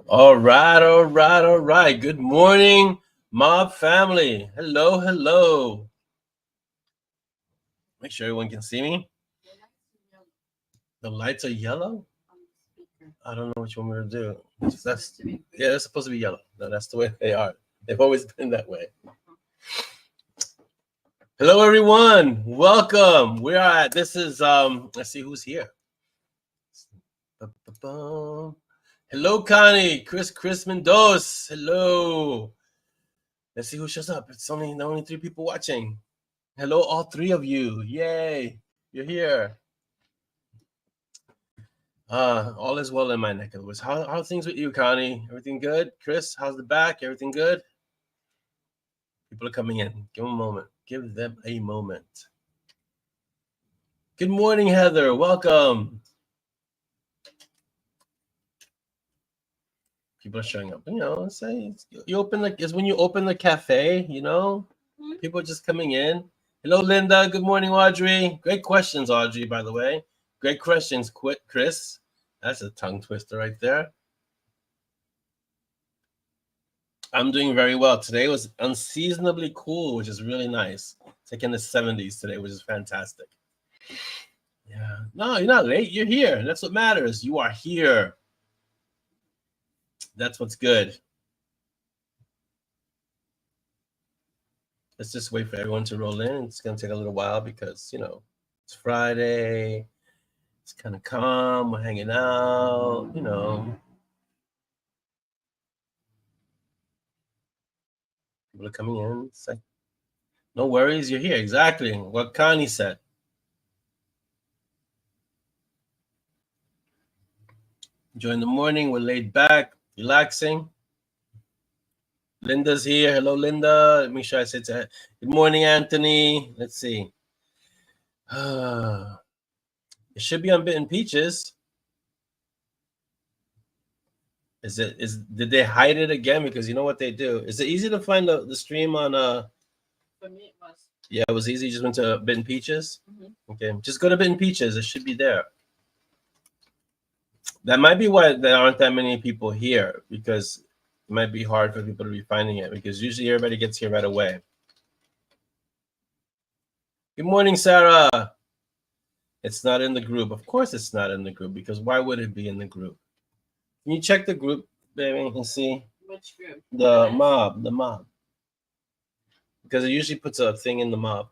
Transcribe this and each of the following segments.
All right, all right, all right. Good morning, mob family. Hello, hello. Make sure everyone can see me. The lights are yellow. I don't know what you want me to do. That's supposed to be yellow. No, that's the way they are. They've always been that way. Hello, everyone. Welcome. We are at. This is Let's see who's here. Ba-ba-bum. Hello, Connie, Chris Mendoza. Hello. Let's see who shows up. It's only 3 people watching. Hello, all 3 of you. Yay. You're here. All is well in my neck of the woods. How are things with you, Connie? Everything good? Chris, how's the back? Everything good? People are coming in. Give them a moment. Give them a moment. Good morning, Heather. Welcome. People are showing up. Say you open is when you open the cafe. People are just coming in. Hello, Linda. Good morning, Audrey. Great questions, Audrey. By the way, great questions, Chris. That's a tongue twister right there. I'm doing very well. Today was unseasonably cool, which is really nice. It's like in the 70s today, which is fantastic. Yeah. No, you're not late. You're here. That's what matters. You are here. That's what's good. Let's just wait for everyone to roll in. It's going to take a little while because, it's Friday. It's kind of calm. We're hanging out, People are coming in. It's like, no worries. You're here. Exactly what Connie said. Enjoying the morning. We're laid back, relaxing. Linda's here. Hello, Linda. Make sure I say to her. Good morning, Anthony. Let's see. It should be on Bitten Peaches. Did they hide it again? Because you know what they do. Is it easy to find the stream on For me it was. Yeah, it was easy. You just went to Bitten Peaches. Okay, just go to Bitten Peaches. It should be there. That might be why there aren't that many people here, because it might be hard for people to be finding it, because usually everybody gets here right away. Good morning, Sarah. It's not in the group. Of course it's not in the group, because why would it be in the group? Can you check the group, baby, and see? Which group? The mob. Because it usually puts a thing in the mob.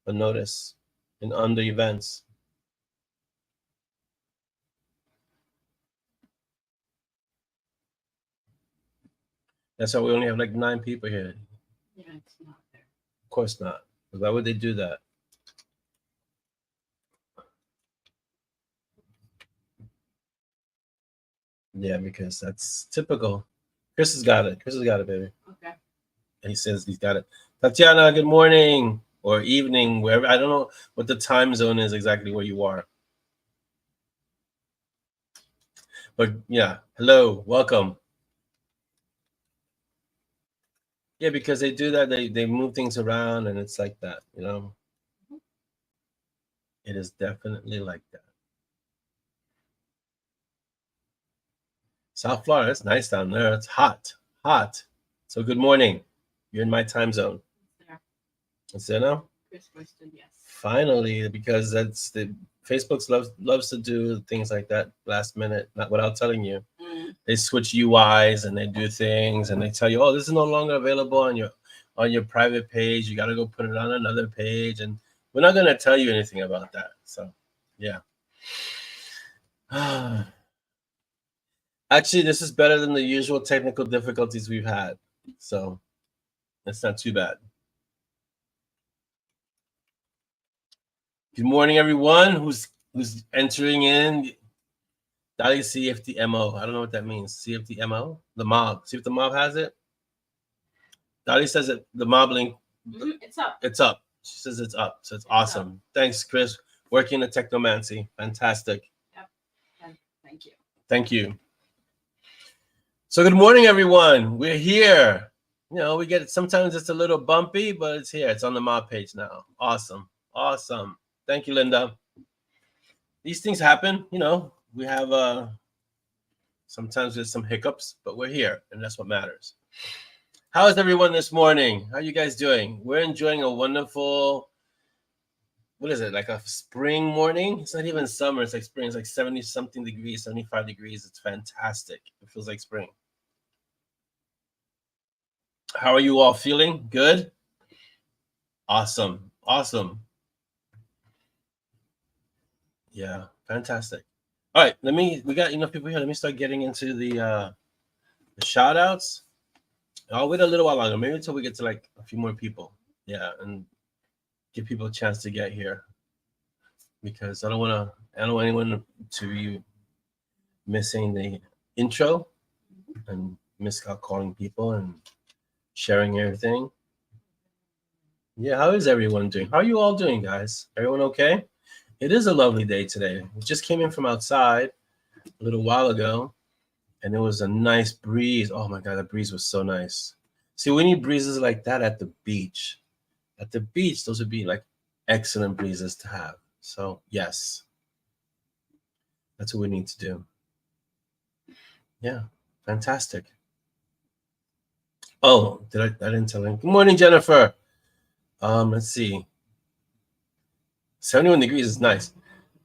A notice in under events. That's why we only have like 9 people here. Yeah, it's not there. Of course not. Why would they do that? Yeah, because that's typical. Chris has got it. Chris has got it, baby. Okay. And he says he's got it. Tatiana, good morning or evening, wherever. I don't know what the time zone is exactly where you are. But yeah, hello, welcome. Yeah, because they do that. They move things around, and it's like that, It is definitely like that. South Florida, it's nice down there. It's hot. So good morning. You're in my time zone. It's there now? Chris posted yes. Finally, because that's the Facebook loves to do things like that last minute, not without telling you. They switch UIs and they do things and they tell you, oh, this is no longer available on your private page. You got to go put it on another page, and we're not going to tell you anything about that. So, yeah. Actually, this is better than the usual technical difficulties we've had, so it's not too bad. Good morning, everyone who's entering in. Dali CFTMO. I don't know what that means. CFTMO? The mob. See if the mob has it. Dali says it. The mob link. It's up. It's up. She says it's up. So it's awesome. Up. Thanks, Chris. Working at Technomancy. Fantastic. Yep. Thank you. Thank you. So good morning, everyone. We're here. We get it. Sometimes it's a little bumpy, but it's here. It's on the mob page now. Awesome. Thank you, Linda. These things happen. We have Sometimes there's some hiccups, but we're here, and that's what matters. How is everyone this morning? How are you guys doing? We're enjoying a wonderful, what is it, like a spring morning? It's not even summer. It's like spring. It's like 70-something degrees, 75 degrees. It's fantastic. It feels like spring. How are you all feeling? Good? Awesome. Awesome. Yeah, fantastic. All right, we got enough people here. Let me start getting into the shout outs. I'll wait a little while longer, maybe until we get to like a few more people. Yeah, and give people a chance to get here, because I don't want anyone to be missing the intro and miss out calling people and sharing everything. Yeah, how is everyone doing? How are you all doing, guys? Everyone okay? It is a lovely day today. We just came in from outside a little while ago, and it was a nice breeze. Oh my God, the breeze was so nice. See, we need breezes like that at the beach. At the beach, those would be like excellent breezes to have. So yes, that's what we need to do. Yeah, fantastic. Oh, I didn't tell him. Good morning, Jennifer. Let's see. 71 degrees is nice.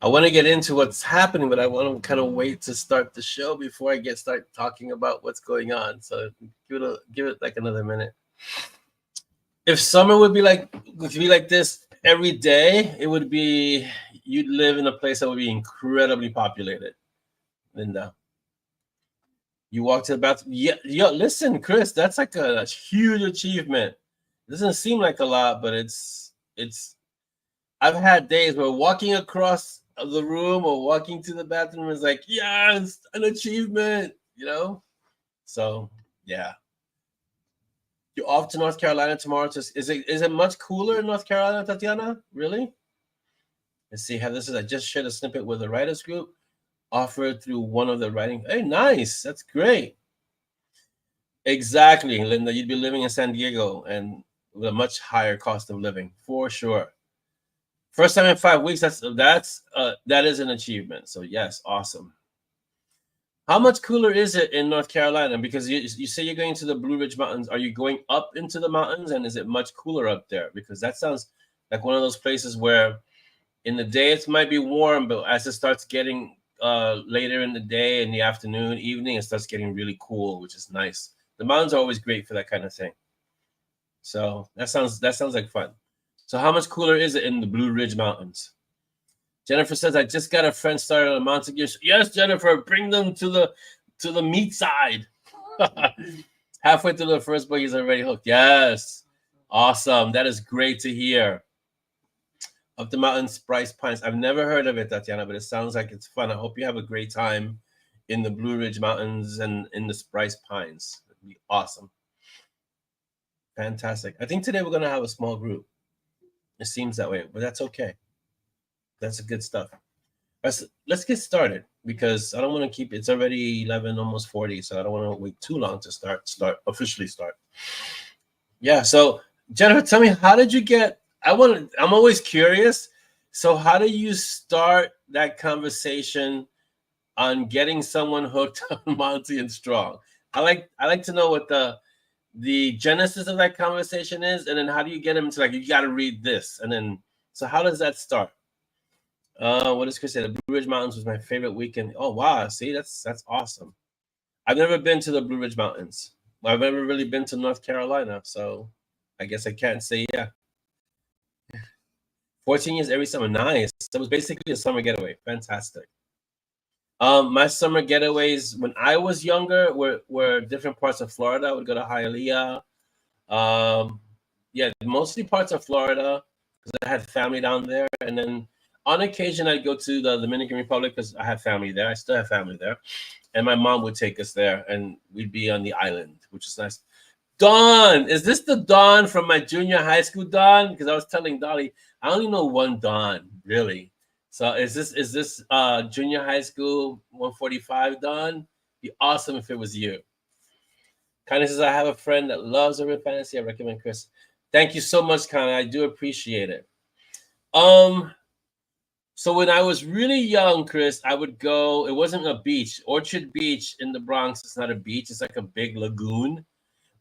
I want to get into what's happening, but I want to kind of wait to start the show before I start talking about what's going on. So give it like another minute. If summer would be like this every day, you'd live in a place that would be incredibly populated. Linda, you walk to the bathroom. Yeah, listen, Chris, that's like a huge achievement. It doesn't seem like a lot, but it's. I've had days where walking across the room or walking to the bathroom is like, yes, an achievement, So yeah. You're off to North Carolina tomorrow. Is it much cooler in North Carolina, Tatiana? Really? Let's see. I just shared a snippet with the writers group offered through one of the writing. Hey, nice. That's great. Exactly, Linda. You'd be living in San Diego and with a much higher cost of living, for sure. First time in 5 weeks. That is an achievement. So yes, awesome. How much cooler is it in North Carolina? Because you say you're going to the Blue Ridge Mountains. Are you going up into the mountains, and is it much cooler up there? Because that sounds like one of those places where in the day it might be warm, but as it starts getting later in the day, in the afternoon, evening, it starts getting really cool, which is nice. The mountains are always great for that kind of thing. So that sounds like fun. So how much cooler is it in the Blue Ridge Mountains? Jennifer says, I just got a friend started on mountain gear. Yes, Jennifer, bring them to the meat side. Halfway through the first book, he's already hooked. Yes. Awesome. That is great to hear. Up the mountains, Bryce Pines. I've never heard of it, Tatiana, but it sounds like it's fun. I hope you have a great time in the Blue Ridge Mountains and in the Bryce Pines. It'd be awesome. Fantastic. I think today we're going to have a small group. It seems that way, but that's okay. That's good stuff. Let's get started, because I don't want to keep. It's already 11, almost 40, so I don't want to wait too long to officially start. Yeah. So Jennifer, tell me, how did you get? I'm always curious. So how do you start that conversation on getting someone hooked on Monty and Strong? I like to know what the genesis of that conversation is, and then how do you get them to you got to read this, and then so how does that start? What does Chris say? The Blue Ridge Mountains was my favorite weekend. Oh wow, see, that's awesome. I've never been to the Blue Ridge Mountains. I've never really been to North Carolina, so I guess I can't say yeah. 14 years every summer, nice. It was basically a summer getaway. Fantastic. My summer getaways when I was younger were different parts of Florida. I would go to Hialeah. Yeah, mostly parts of Florida because I had family down there, and then on occasion I'd go to the Dominican Republic because I have family there. I still have family there, and my mom would take us there, and we'd be on the island, which is nice. Dawn, is this the Dawn from my junior high school, Dawn? Because I was telling Dolly, I only know one Dawn, really. So is this junior high school 145 Dawn? Be awesome if it was you. Connie says, I have a friend that loves urban fantasy. I recommend Chris. Thank you so much, Connie. I do appreciate it. So when I was really young, Chris, I would go. It wasn't a beach. Orchard Beach in the Bronx. It's not a beach. It's like a big lagoon.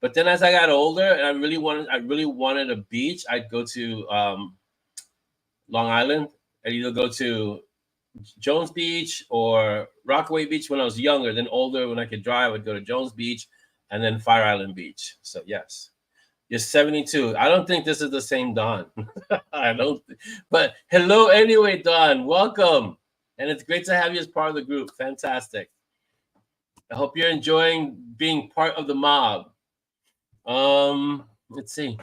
But then as I got older and I really wanted a beach, I'd go to Long Island. I'd either go to Jones Beach or Rockaway Beach when I was younger. Then older, when I could drive, I'd go to Jones Beach and then Fire Island Beach. So yes, you're 72. I don't think this is the same Don. I don't. But hello anyway, Don. Welcome, and it's great to have you as part of the group. Fantastic. I hope you're enjoying being part of the mob. Let's see.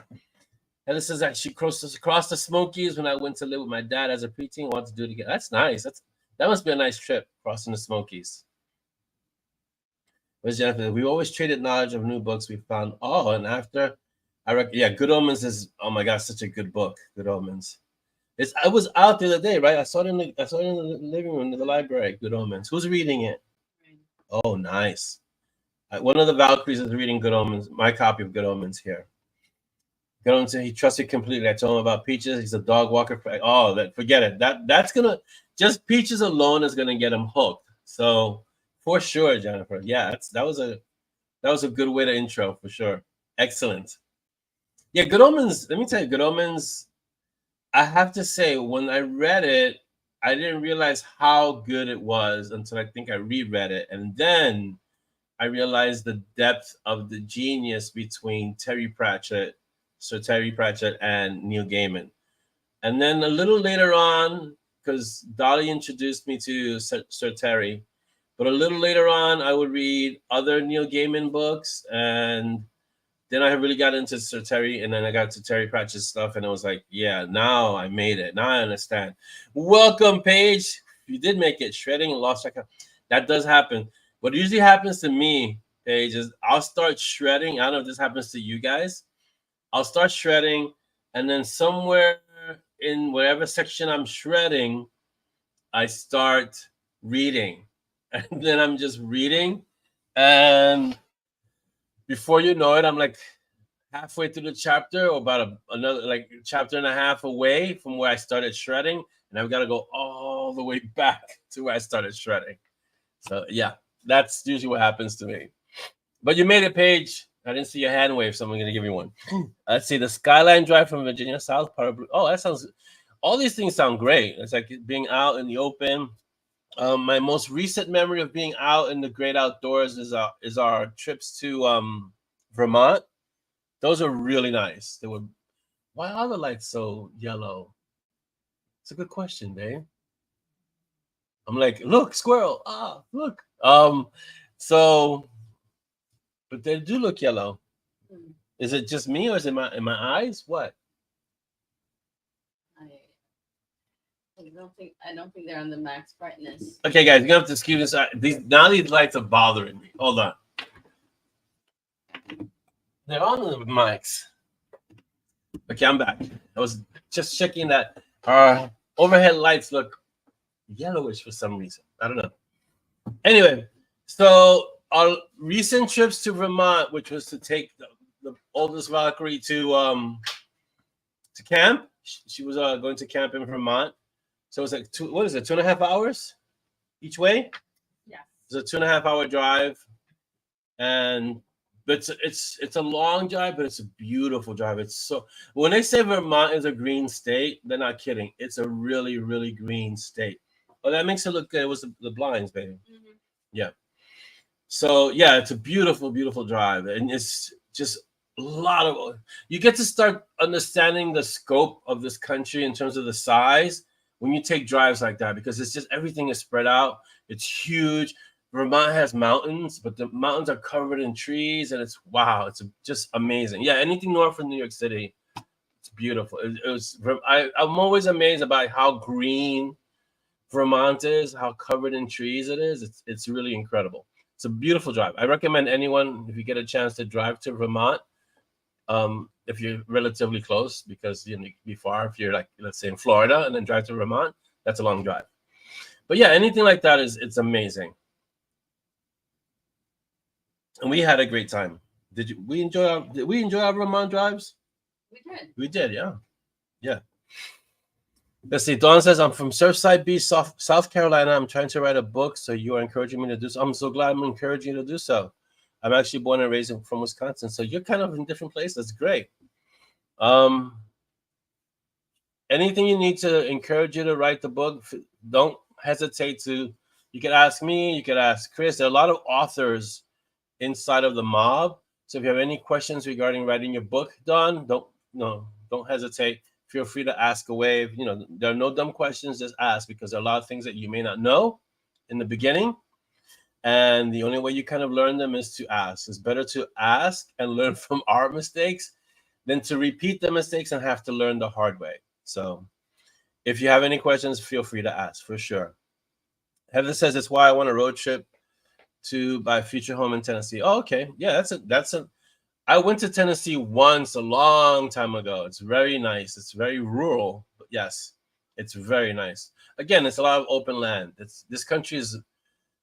And this is actually across the Smokies when I went to live with my dad as a preteen. Want to do it again? That's nice. That must be a nice trip crossing the Smokies. Where's Jennifer? We always traded knowledge of new books we found. Oh, and after yeah, Good Omens is, oh my gosh, such a good book. Good Omens. I was out the other day, right? I saw it in the living room in the library. Good Omens. Who's reading it? Oh, nice. One of the Valkyries is reading Good Omens. My copy of Good Omens here. Good Omens. He trusted completely. I told him about Peaches. He's a dog walker. Oh, forget it. That's gonna, just Peaches alone is gonna get him hooked. So for sure, Jennifer. Yeah, that was a good way to intro for sure. Excellent. Yeah, Good Omens. Let me tell you, Good Omens. I have to say, when I read it, I didn't realize how good it was until I think I reread it, and then I realized the depth of the genius between Sir Terry Pratchett, and Neil Gaiman. And then a little later on, because Dolly introduced me to Sir Terry, but a little later on, I would read other Neil Gaiman books, and then I really got into Sir Terry, and then I got to Terry Pratchett's stuff, and it was like, yeah, now I made it. Now I understand. Welcome, Paige. You did make it. Shredding and lost track. That does happen. What usually happens to me, Paige, is I'll start shredding. I don't know if this happens to you guys. I'll start shredding, and then somewhere in whatever section I'm shredding, I start reading. And then I'm just reading, and before you know it, I'm like halfway through the chapter, or about another like chapter and a half away from where I started shredding, and I've got to go all the way back to where I started shredding. So yeah, that's usually what happens to me. But you made it, Paige. I didn't see your hand wave, so I'm going to give you one. Let's see, the Skyline Drive from Virginia South. Oh, that sounds. All these things sound great. It's like being out in the open. My most recent memory of being out in the great outdoors is our trips to Vermont. Those are really nice. They were. Why are the lights so yellow? It's a good question, babe. I'm like, look, squirrel. Ah, look. So, but they do look yellow. Is it just me, or is it in my eyes? What? I don't think they're on the max brightness. Okay, guys, you're gonna have to excuse this. These lights are bothering me. Hold on. They're on the mics. Okay, I'm back. I was just checking that our overhead lights look yellowish for some reason. I don't know. Anyway, so our recent trips to Vermont, which was to take the oldest Valkyrie to camp. She was going to camp in Vermont. So it's like 2.5 hours each way? Yeah. It's a 2.5 hour drive. And it's a long drive, but it's a beautiful drive. It's so, when they say Vermont is a green state, they're not kidding. It's a really, really green state. Oh, that makes it look good. It was the blinds, baby. Mm-hmm. Yeah. So yeah, it's a beautiful, beautiful drive. And it's just a lot of, you get to start understanding the scope of this country in terms of the size when you take drives like that, because it's just, everything is spread out. It's huge. Vermont has mountains, but the mountains are covered in trees, and it's wow, it's just amazing. Yeah, anything north of New York City, it's beautiful. I'm always amazed about how green Vermont is, how covered in trees it is. It's really incredible. It's a beautiful drive. I recommend anyone, if you get a chance to drive to Vermont, if you're relatively close, because you know, be far. If you're like, let's say in Florida and then drive to Vermont, that's a long drive. But yeah, anything like that it's amazing. And we had a great time. Did we enjoy our Vermont drives? We did. We did, yeah. Yeah. Let's see. Dawn says, I'm from Surfside Beach, South Carolina. I'm trying to write a book, so you are encouraging me to do so. I'm so glad I'm encouraging you to do so. I'm actually born and raised from Wisconsin, so you're kind of in different places. That's great. Anything you need to encourage you to write the book, don't hesitate to. You could ask me, you could ask Chris. There are a lot of authors inside of the mob. So if you have any questions regarding writing your book, Dawn, don't hesitate. Feel free to ask away. There are no dumb questions, just ask, because there are a lot of things that you may not know in the beginning. And the only way you kind of learn them is to ask. It's better to ask and learn from our mistakes than to repeat the mistakes and have to learn the hard way. So if you have any questions, feel free to ask for sure. Heather says, it's why I want a road trip to buy a future home in Tennessee. Oh, okay. Yeah, I went to Tennessee once a long time ago. It's very nice. It's very rural, but yes, it's very nice. Again, it's a lot of open land. This country is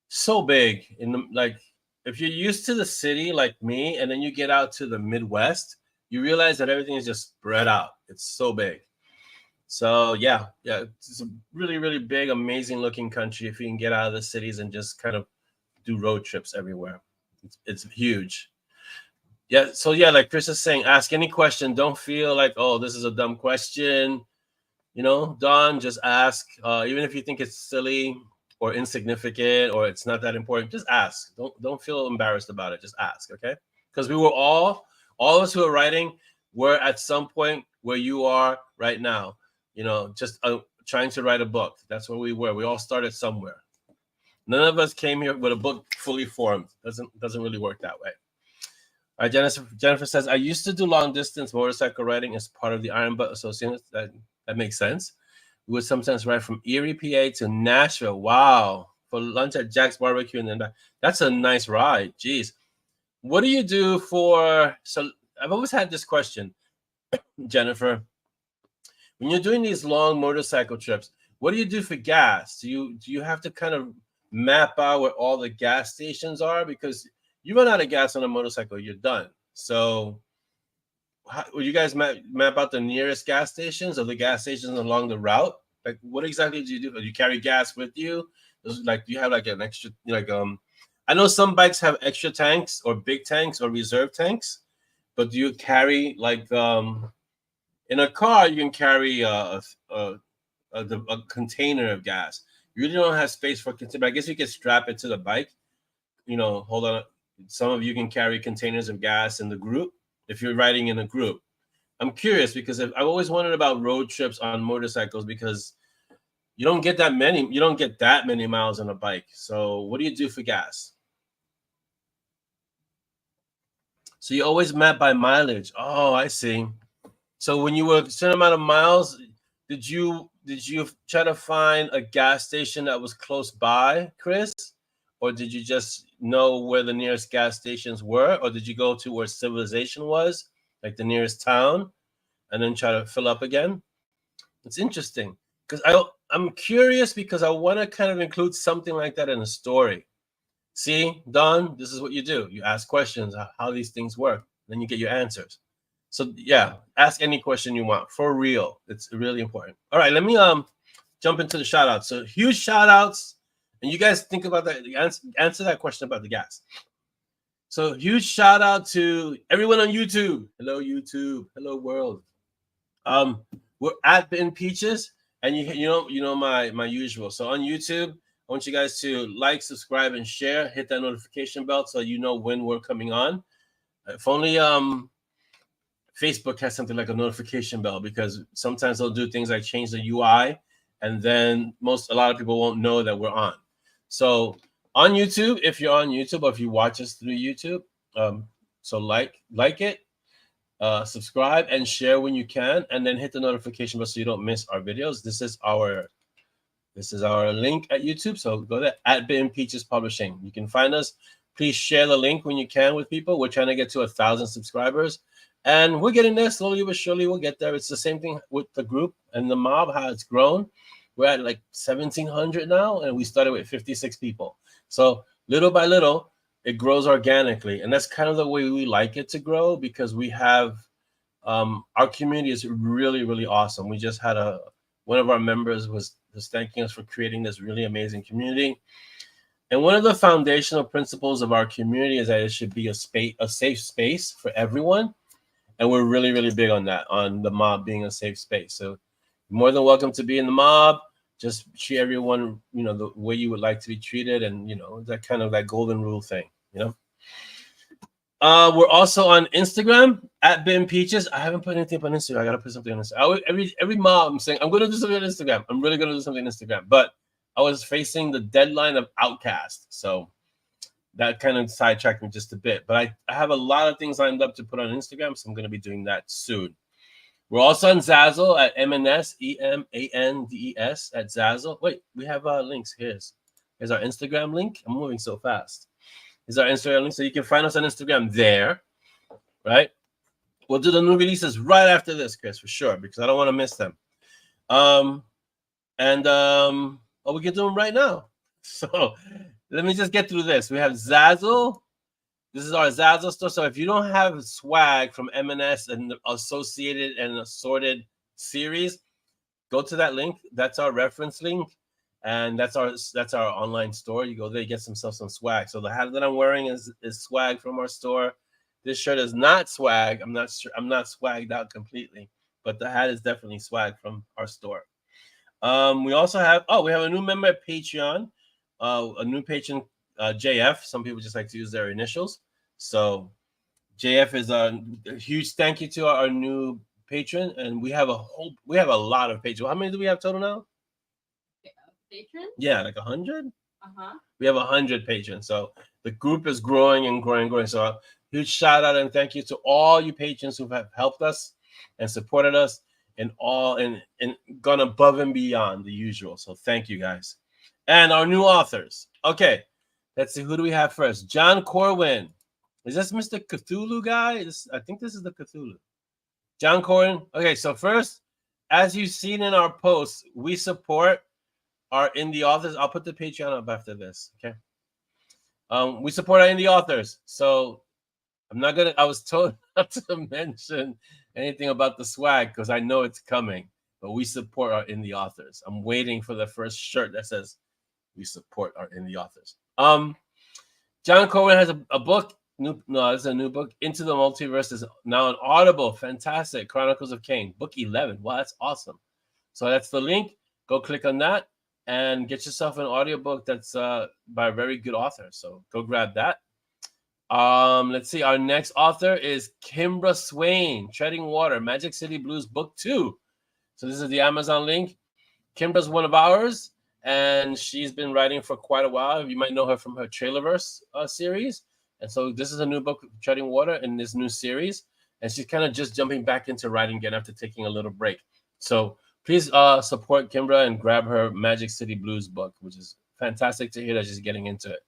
so big. If you're used to the city like me, and then you get out to the Midwest, you realize that everything is just spread out. It's so big. So yeah, it's a really, really big, amazing looking country. If you can get out of the cities and just kind of do road trips everywhere, it's huge. Yeah. So yeah, like Chris is saying, ask any question. Don't feel like, oh, this is a dumb question. Dawn, just ask. Even if you think it's silly or insignificant or it's not that important, just ask. Don't feel embarrassed about it. Just ask, okay? Because we were all of us who are writing were at some point where you are right now. Just trying to write a book. That's where we were. We all started somewhere. None of us came here with a book fully formed. Doesn't really work that way. All right, Jennifer says, I used to do long distance motorcycle riding as part of the Iron Butt Association. That makes sense. We would sometimes ride from Erie, PA to Nashville. Wow. For lunch at Jack's Barbecue and then back. That's a nice ride. Jeez. What do you do so I've always had this question, Jennifer. When you're doing these long motorcycle trips, what do you do for gas? Do you have to kind of map out where all the gas stations are? Because you run out of gas on a motorcycle, you're done. So will you guys map out the nearest gas stations or the gas stations along the route? Like, what exactly do you do? Do you carry gas with you? Do you have like an extra, I know some bikes have extra tanks or big tanks or reserve tanks, but do you carry in a car, you can carry a container of gas. You really don't have space for container, but I guess you can strap it to the bike. Hold on. Some of you can carry containers of gas in the group if you're riding in a group. I'm curious because I've always wondered about road trips on motorcycles because you don't get that many miles on a bike. So what do you do for gas? So you always map by mileage. Oh, I see. So when you were a certain amount of miles, did you try to find a gas station that was close by, Chris? Or did you just know where the nearest gas stations were? Or did you go to where civilization was, like the nearest town, and then try to fill up again? It's interesting because I'm curious because I want to kind of include something like that in a story. See, Don, this is what you do. You ask questions, how these things work. Then you get your answers. So yeah, ask any question you want for real. It's really important. All right, let me jump into the shout outs. So huge shout outs. And you guys think about that, answer that question about the gas. So huge shout out to everyone on YouTube. Hello, YouTube. Hello, world. We're at Bitten Peaches, and you know my usual. So on YouTube, I want you guys to like, subscribe, and share. Hit that notification bell so you know when we're coming on. If only Facebook has something like a notification bell, because sometimes they'll do things like change the UI, and then a lot of people won't know that we're on. So on YouTube, if you're on YouTube or if you watch us through YouTube, so like it, subscribe and share when you can, and then hit the notification bell so you don't miss our videos. This is our link at YouTube. So go there at Bitten Peaches Publishing. You can find us. Please share the link when you can with people. We're trying to get to 1,000 subscribers, and we're getting there slowly but surely. We'll get there. It's the same thing with the group and the mob, how it's grown. We're at like 1,700 now, and we started with 56 people. So little by little, it grows organically, and that's kind of the way we like it to grow, because we have our community is really, really awesome. We just had a one of our members was thanking us for creating this really amazing community. And one of the foundational principles of our community is that it should be a safe space for everyone. And we're really, really big on that, on the MoB being a safe space. So you're more than welcome to be in the MoB. Just treat everyone, the way you would like to be treated. And, that kind of that golden rule thing, We're also on Instagram at Bitten Peaches. I haven't put anything up on Instagram. I got to put something on Instagram. Every MoB, I'm saying, I'm going to do something on Instagram. I'm really going to do something on Instagram. But I was facing the deadline of Outcast. So that kind of sidetracked me just a bit. But I have a lot of things lined up to put on Instagram, so I'm going to be doing that soon. We're also on Zazzle at M&S, EMANDES at Zazzle. Wait, we have links. Here's our Instagram link. I'm moving so fast. Here's our Instagram link, so you can find us on Instagram there, right? We'll do the new releases right after this, Chris, for sure, because I don't want to miss them. We can do them right now. So let me just get through this. We have Zazzle. This is our Zazzle store. So if you don't have swag from M&S and the associated and assorted series, go to that link. That's our reference link, and that's our online store. You go there, you get some swag. So the hat that I'm wearing is swag from our store. This shirt is not swag. I'm not swagged out completely, but the hat is definitely swag from our store. We also have we have a new member at Patreon, a new patron, JF. Some people just like to use their initials. So JF is a huge thank you to our new patron, and we have a lot of patrons. How many do we have total now? Patrons? Yeah, like 100. We have 100 patrons, so the group is growing and growing and growing. So a huge shout out and thank you to all you patrons who have helped us and supported us. And gone above and beyond the usual. So thank you guys. And our new authors. Okay, let's see. Who do we have first? John Corwin. Is this Mr. Cthulhu guy? I think this is the Cthulhu. John Corwin. Okay, so first, as you've seen in our posts, we support our indie authors. I'll put the Patreon up after this. Okay. We support our indie authors. So I was told not to mention anything about the swag because I know it's coming, but we support our indie authors. I'm waiting for the first shirt that says we support our indie authors. John Corwin has a book. It's a new book. Into the Multiverse is now on Audible. Fantastic. Chronicles of Cain, book 11. Wow, that's awesome. So that's the link. Go click on that and get yourself an audiobook that's by a very good author. So go grab that. Let's see. Our next author is Kimbra Swain, Treading Water, Magic City Blues, Book 2. So this is the Amazon link. Kimbra's one of ours, and she's been writing for quite a while. You might know her from her Trailerverse series. And so this is a new book, Treading Water, in this new series. And she's kind of just jumping back into writing again after taking a little break. So please support Kimbra and grab her Magic City Blues book, which is fantastic to hear that she's getting into it.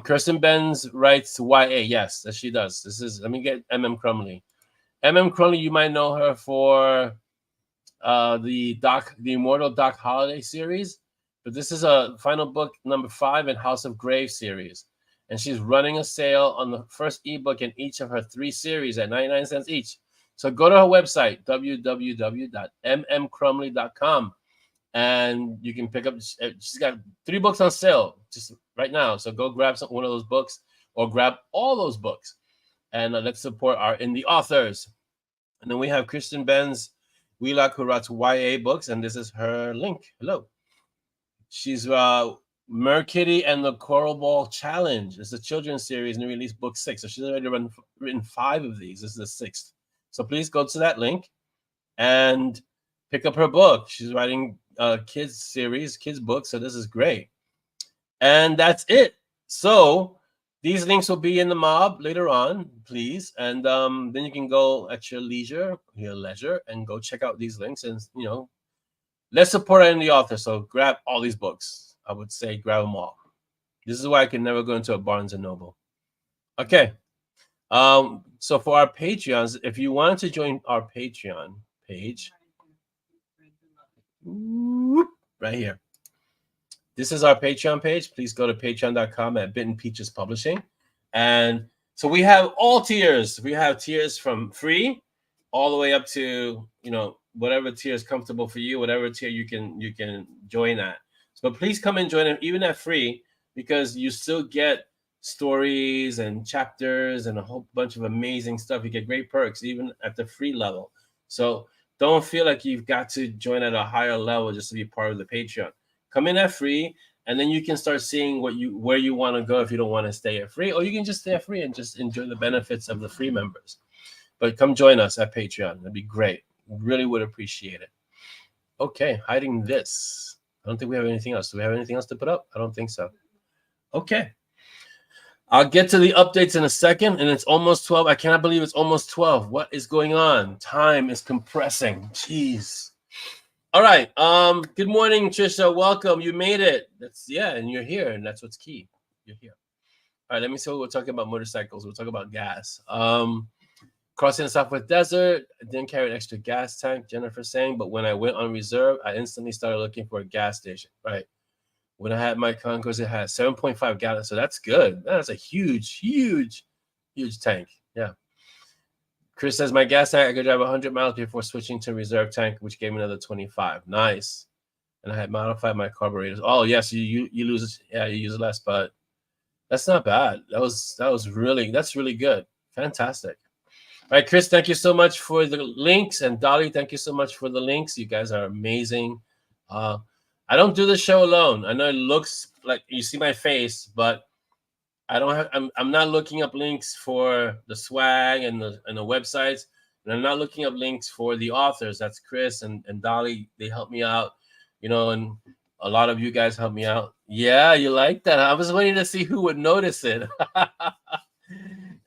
Kirsten Benz writes YA. Yes, that she does. Let me get M.M. Crumley. M.M. Crumley, you might know her for the Immortal Doc Holliday series, but this is a final book number 5 in House of Grave series. And she's running a sale on the first ebook in each of her 3 series at 99 cents each. So go to her website, www.mmcrumley.com. And you can pick up. She's got 3 books on sale just right now. So go grab one of those books or grab all those books, and let's support our indie authors. And then we have Kristen Benz Wheelock, who writes YA books, and this is her link. Hello. She's Mer Kitty and the Coral Ball Challenge. It's a children's series, and released book 6. So she's already written 5 of these. This is the 6th. So please go to that link and pick up her book. She's writing kids series, kids books. So this is great. And that's it. So these links will be in the MoB later on, please. And then you can go at your leisure, and go check out these links. And, let's support our indie author. So grab all these books. I would say grab them all. This is why I can never go into a Barnes & Noble. Okay. So for our Patreons, if you wanted to join our Patreon page, right here. This is our Patreon page. Please go to patreon.com at Bitten Peaches Publishing. And so we have all tiers. We have tiers from free all the way up to, whatever tier is comfortable for you, whatever tier you can join at. So please come and join them, even at free, because you still get stories and chapters and a whole bunch of amazing stuff. You get great perks even at the free level. So don't feel like you've got to join at a higher level just to be part of the Patreon. Come in at free, and then you can start seeing where you want to go if you don't want to stay at free, or you can just stay at free and just enjoy the benefits of the free members. But come join us at Patreon. That'd be great. Really would appreciate it. Okay, hiding this. I don't think we have anything else. Do we have anything else to put up? I don't think so. Okay. I'll get to the updates in a second, and it's almost 12. I cannot believe it's almost 12. What is going on? Time is compressing. Jeez. All right. Good morning, Trisha. Welcome. You made it. And you're here, and that's what's key. You're here. All right, let me see what we're talking about. Motorcycles. We'll talk about gas. Crossing the Southwest Desert. I didn't carry an extra gas tank, Jennifer saying, but when I went on reserve, I instantly started looking for a gas station. Right. When I had my Concourse, it had 7.5 gallons. So that's good. That's a huge tank. Yeah. Chris says, my gas tank, I could drive 100 miles before switching to reserve tank, which gave me another 25. Nice. And I had modified my carburetors. Oh, yes, you lose, you use less, but that's not bad. That's really good. Fantastic. All right, Chris, thank you so much for the links. And Dolly, thank you so much for the links. You guys are amazing. I don't do the show alone. I know it looks like you see my face, but I'm not looking up links for the swag and the websites, and I'm not looking up links for the authors. That's Chris and Dolly. They help me out, and a lot of you guys help me out. Yeah, you like that? I was waiting to see who would notice it.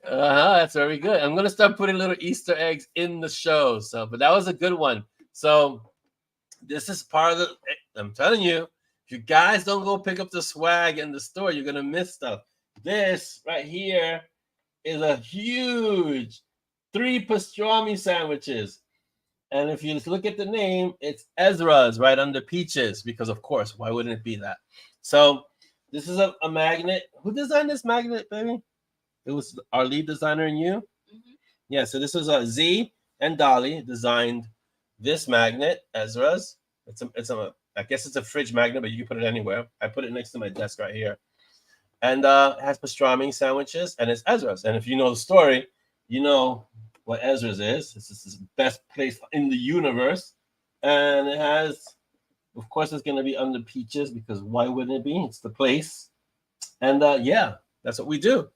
That's very good. I'm gonna start putting little Easter eggs in the show. But that was a good one. So this is part of the. I'm telling you, if you guys don't go pick up the swag in the store, you're gonna miss stuff. This right here is a huge 3 pastrami sandwiches. And if you look at the name, it's Ezra's right under peaches, because of course, why wouldn't it be that? So this is a magnet. Who designed this magnet, baby? It was our lead designer and you? Mm-hmm. Yeah, so this was Z and Dolly designed this magnet, Ezra's. I guess it's a fridge magnet, but you can put it anywhere. I put it next to my desk right here. And it has pastrami sandwiches, and it's Ezra's. And if you know the story, you know what Ezra's is. This is the best place in the universe. And it has, of course, it's going to be under peaches, because why wouldn't it be? It's the place. And that's what we do.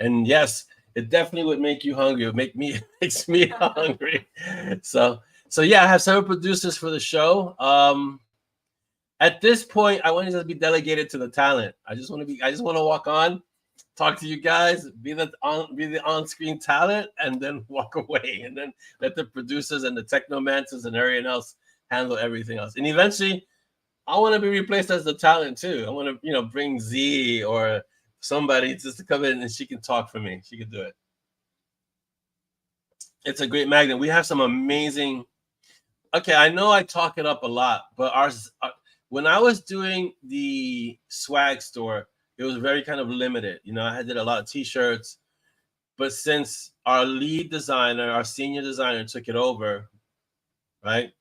And yes, it definitely would make you hungry. It makes me hungry. So yeah, I have several producers for the show. At this point, I want to just be delegated to the talent. I just want to walk on, talk to you guys, be the on-screen talent, and then walk away. And then let the producers and the technomancers and everyone else handle everything else. And eventually, I want to be replaced as the talent too. I want to, bring Z or somebody just to come in and she can talk for me. She can do it. It's a great magnet. We have some amazing. Okay, I know I talk it up a lot, but when I was doing the swag store, it was very kind of limited. I did a lot of T-shirts, but since our lead designer, our senior designer took it over, right,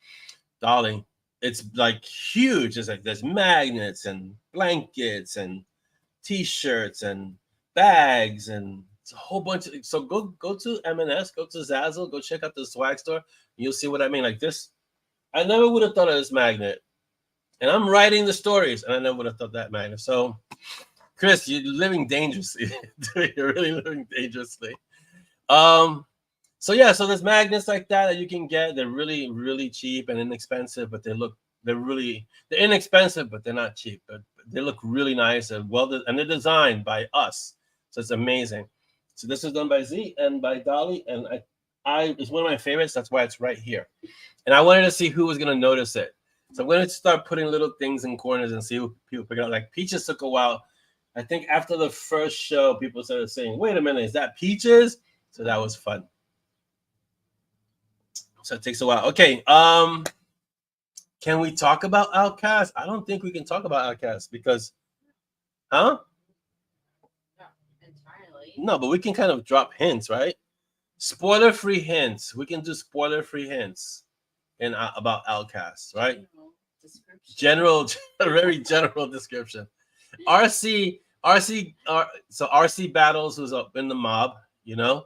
Dolly, it's like huge. It's like there's magnets and blankets and T-shirts and bags, and it's a whole bunch of. So go to M&S, go to Zazzle, go check out the swag store, and you'll see what I mean. Like this, I never would have thought of this magnet. And I'm writing the stories, and I never would have thought that magnet. So, Chris, you're living dangerously. You're really living dangerously. So there's magnets like that you can get. They're really, really cheap and inexpensive, but they're inexpensive, but they're not cheap. But they look really nice and and they're designed by us. So it's amazing. So this is done by Z and by Dolly, and it's one of my favorites. That's why it's right here. And I wanted to see who was going to notice it. So I'm going to start putting little things in corners and see who people pick it up. Like Peaches took a while. I think after the first show, people started saying, wait a minute, is that Peaches? So that was fun. So it takes a while. Okay. Can we talk about Outcast? I don't think we can talk about Outcast because, huh? Not entirely. No, but we can kind of drop hints, right? Spoiler-free hints. We can do spoiler-free hints. in about outcasts, right? Description. General, very general description. So RC Battles was up in the mob, you know.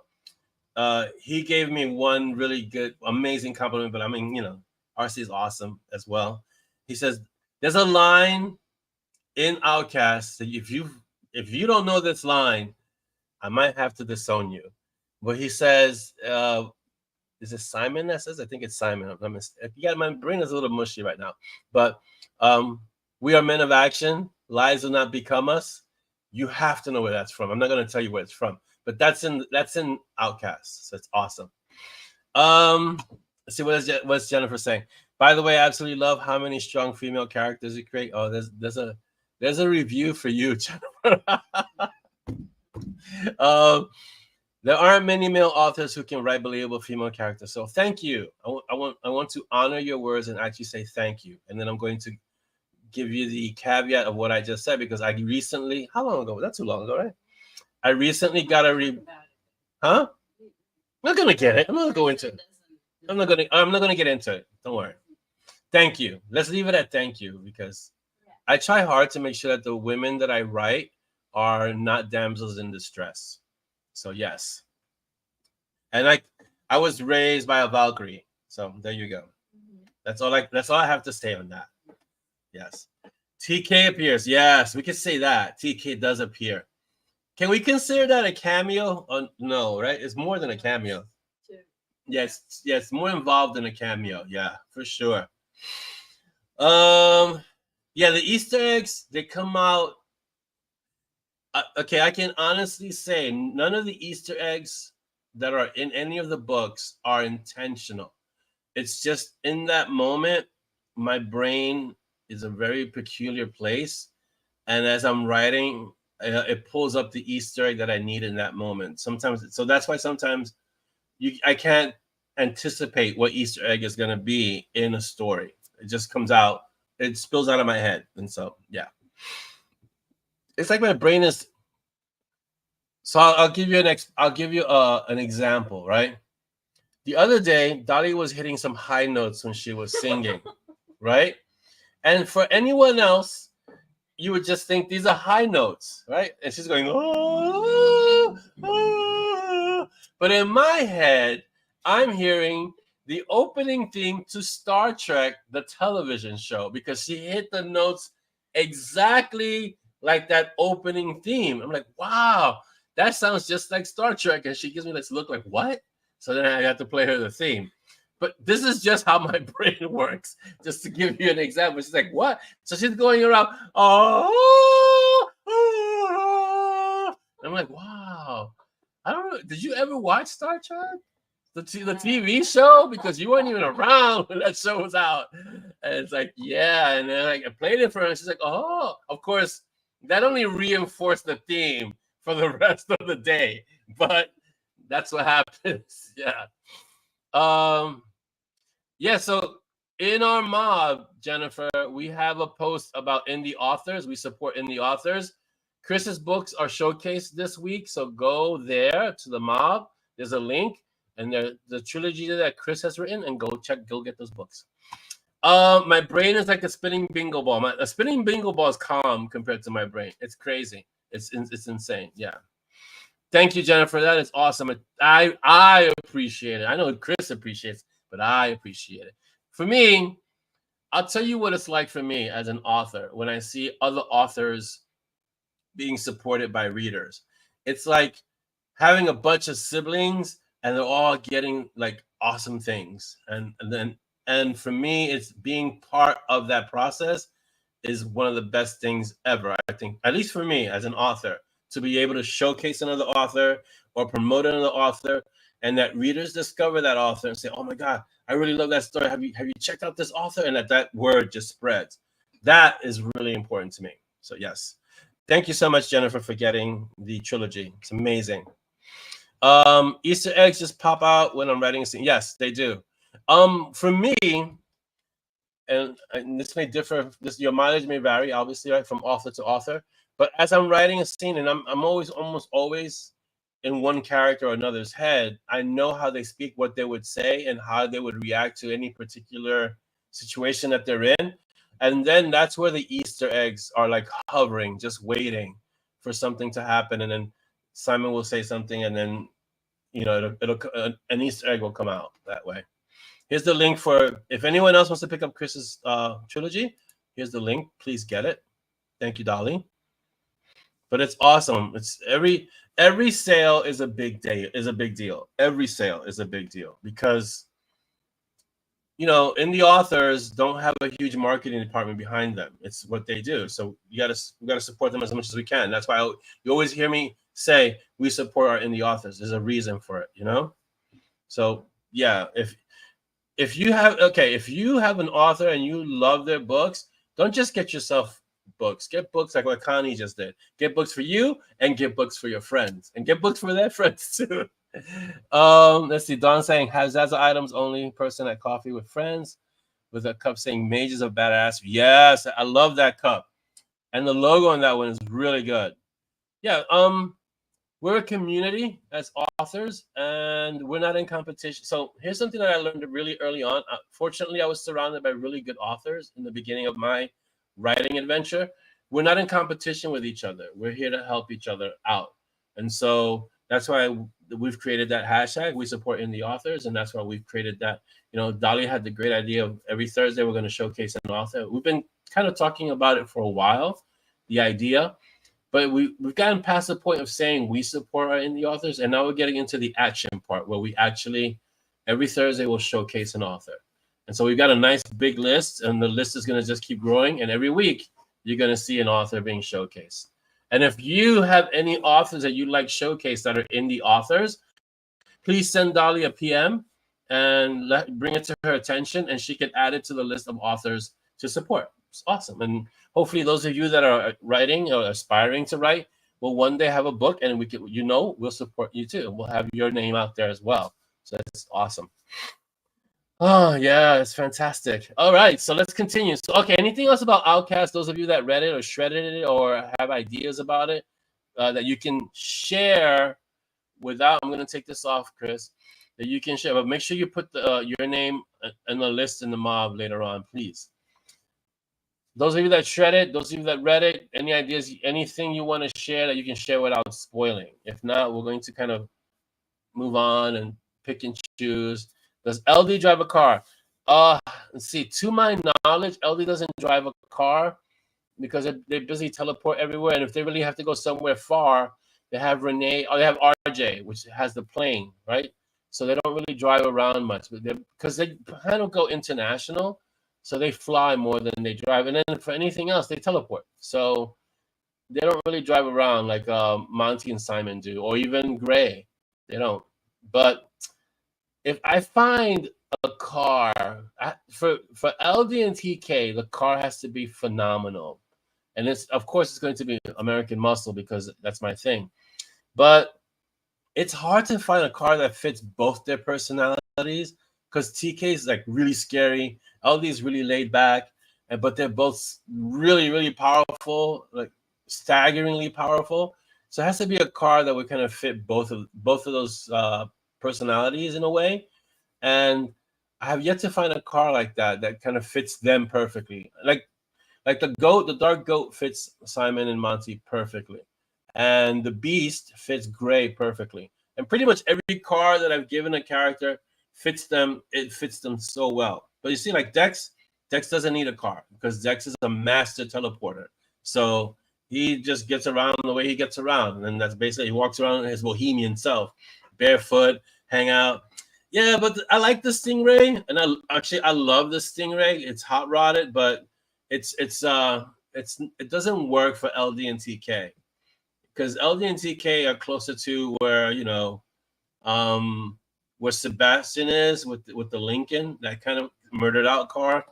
He gave me one really good, amazing compliment, but I mean, you know, RC is awesome as well. He says, there's a line in Outcast that if you don't know this line, I might have to disown you. But he says, is it Simon that says? I think it's Simon. My brain is a little mushy right now. But we are men of action. Lies will not become us. You have to know where that's from. I'm not going to tell you where it's from, but that's in Outcast. So it's awesome. Let's see what's Jennifer saying. By the way, I absolutely love how many strong female characters you create. Oh, there's a review for you, Jennifer. There aren't many male authors who can write believable female characters. So thank you. I want to honor your words and actually say thank you. And then I'm going to give you the caveat of what I just said, because I recently, how long ago? That's too long ago, right? I recently got huh? I'm not gonna get it. I'm not gonna go into it. I'm not gonna get into it. Don't worry. Thank you. Let's leave it at thank you, because I try hard to make sure that the women that I write are not damsels in distress. So yes. And I was raised by a Valkyrie. So there you go. That's all I have to say on that. Yes. TK appears. Yes, we can say that. TK does appear. Can we consider that a cameo? No, right? It's more than a cameo. Yes, more involved than a cameo. Yeah, for sure. Yeah, the Easter eggs, they come out. Okay, I can honestly say none of the Easter eggs that are in any of the books are intentional. It's just in that moment, my brain is a very peculiar place. And as I'm writing, it pulls up the Easter egg that I need in that moment. Sometimes, so that's why sometimes I can't anticipate what Easter egg is going to be in a story. It just comes out, it spills out of my head. And so, yeah. It's like my brain is. So I'll give you an example, right? The other day, Dolly was hitting some high notes when she was singing, right? And for anyone else, you would just think these are high notes, right? And she's going, oh, oh. But in my head, I'm hearing the opening theme to Star Trek, the television show, because she hit the notes exactly like that opening theme. I'm like, wow, that sounds just like Star Trek. And she gives me this look like, what? So then I have to play her the theme. But this is just how my brain works. Just to give you an example, she's like, "What?" So she's going around, oh, I'm like, "Wow, I don't know. Did you ever watch Star Trek, the TV show? Because you weren't even around when that show was out." And it's like, yeah, and then I played it for her, and she's like, "Oh, of course." That only reinforced the theme for the rest of the day, but that's what happens. Yeah. Yeah, so in our mob, Jennifer, we have a post about indie authors. We support indie authors. Chris's books are showcased this week, so go there to the mob. There's a link, and the trilogy that Chris has written, and go get those books. My brain is like a spinning bingo ball. A spinning bingo ball is calm compared to my brain. It's crazy. It's insane. Yeah. Thank you, Jennifer. That is awesome. I appreciate it. I know Chris appreciates it, but I appreciate it. For me, I'll tell you what it's like for me as an author when I see other authors being supported by readers. It's like having a bunch of siblings and they're all getting like awesome things. And for me, it's being part of that process is one of the best things ever. I think, at least for me as an author, to be able to showcase another author or promote another author, and that readers discover that author and say, "Oh my God, I really love that story. Have you checked out this author?" And that word just spreads. That is really important to me. So yes, thank you so much, Jennifer, for getting the trilogy. It's amazing. Easter eggs just pop out when I'm writing a scene. Yes, they do. For me, and this may differ. Your mileage may vary, obviously, right, from author to author. But as I'm writing a scene, and I'm almost always in one character or another's head, I know how they speak, what they would say, and how they would react to any particular situation that they're in. And then that's where the Easter eggs are like hovering, just waiting for something to happen. And then Simon will say something, and then an Easter egg will come out that way. Here's the link for if anyone else wants to pick up Chris's trilogy. Here's the link. Please get it. Thank you, Dolly. But it's awesome. It's every sale is a big day. Is a big deal. Every sale is a big deal because indie authors don't have a huge marketing department behind them. It's what they do. So we gotta support them as much as we can. That's why you always hear me say we support our indie authors. There's a reason for it, So yeah, if you have an author and you love their books, don't just get yourself books. Get books like what Connie just did. Get books for you and get books for your friends and get books for their friends too. Let's see. Don saying Zaza items only person at coffee with friends with a cup saying Mages of Badass. Yes, I love that cup. And the logo on that one is really good. Yeah, we're a community as authors and we're not in competition. So here's something that I learned really early on. Fortunately, I was surrounded by really good authors in the beginning of my writing adventure. We're not in competition with each other. We're here to help each other out. And so that's why we've created that hashtag. We support indie authors, and that's why we've created that. Dolly had the great idea of every Thursday we're going to showcase an author. We've been kind of talking about it for a while, the idea, but we've gotten past the point of saying we support our indie authors, and now we're getting into the action part where we actually every Thursday we'll showcase an author. And so we've got a nice big list, and the list is going to just keep growing. And every week you're going to see an author being showcased. And if you have any authors that you'd like showcased that are indie authors, please send Dolly a PM and bring it to her attention, and she can add it to the list of authors to support. It's awesome. And hopefully those of you that are writing or aspiring to write will one day have a book, and we'll support you too. We'll have your name out there as well. So that's awesome. Oh, yeah, it's fantastic. All right, so let's continue. So, okay, anything else about Outcast? Those of you that read it or shredded it or have ideas about it that you can share without, I'm going to take this off, Chris, that you can share. But make sure you put your name in the list in the mob later on, please. Those of you that shred it, those of you that read it, any ideas, anything you want to share that you can share without spoiling. If not, we're going to kind of move on and pick and choose. Does LD drive a car? Let's see. To my knowledge, LD doesn't drive a car because they're busy teleport everywhere. And if they really have to go somewhere far, they have Renee or they have RJ, which has the plane, right? So they don't really drive around much, because they kind of go international. So they fly more than they drive. And then for anything else, they teleport. So they don't really drive around like Monty and Simon do, or even Gray. They don't. But if I find a car for LD and TK, the car has to be phenomenal, and of course it's going to be American Muscle because that's my thing. But it's hard to find a car that fits both their personalities because TK is like really scary, LD is really laid back, but they're both really, really powerful, like staggeringly powerful. So it has to be a car that would kind of fit both of those personalities in a way. And I have yet to find a car like that kind of fits them perfectly. Like the dark goat fits Simon and Monty perfectly, and the beast fits Gray perfectly. And pretty much every car that I've given a character fits them. It fits them so well. But you see, like Dex doesn't need a car because Dex is a master teleporter. So he just gets around the way he gets around, and that's basically he walks around in his bohemian self, barefoot, hang out. Yeah, but I like the Stingray, and I love the Stingray. It's hot rodded, but it doesn't work for LD and TK because LD and TK are closer to where where Sebastian is with the Lincoln, that kind of murdered out car.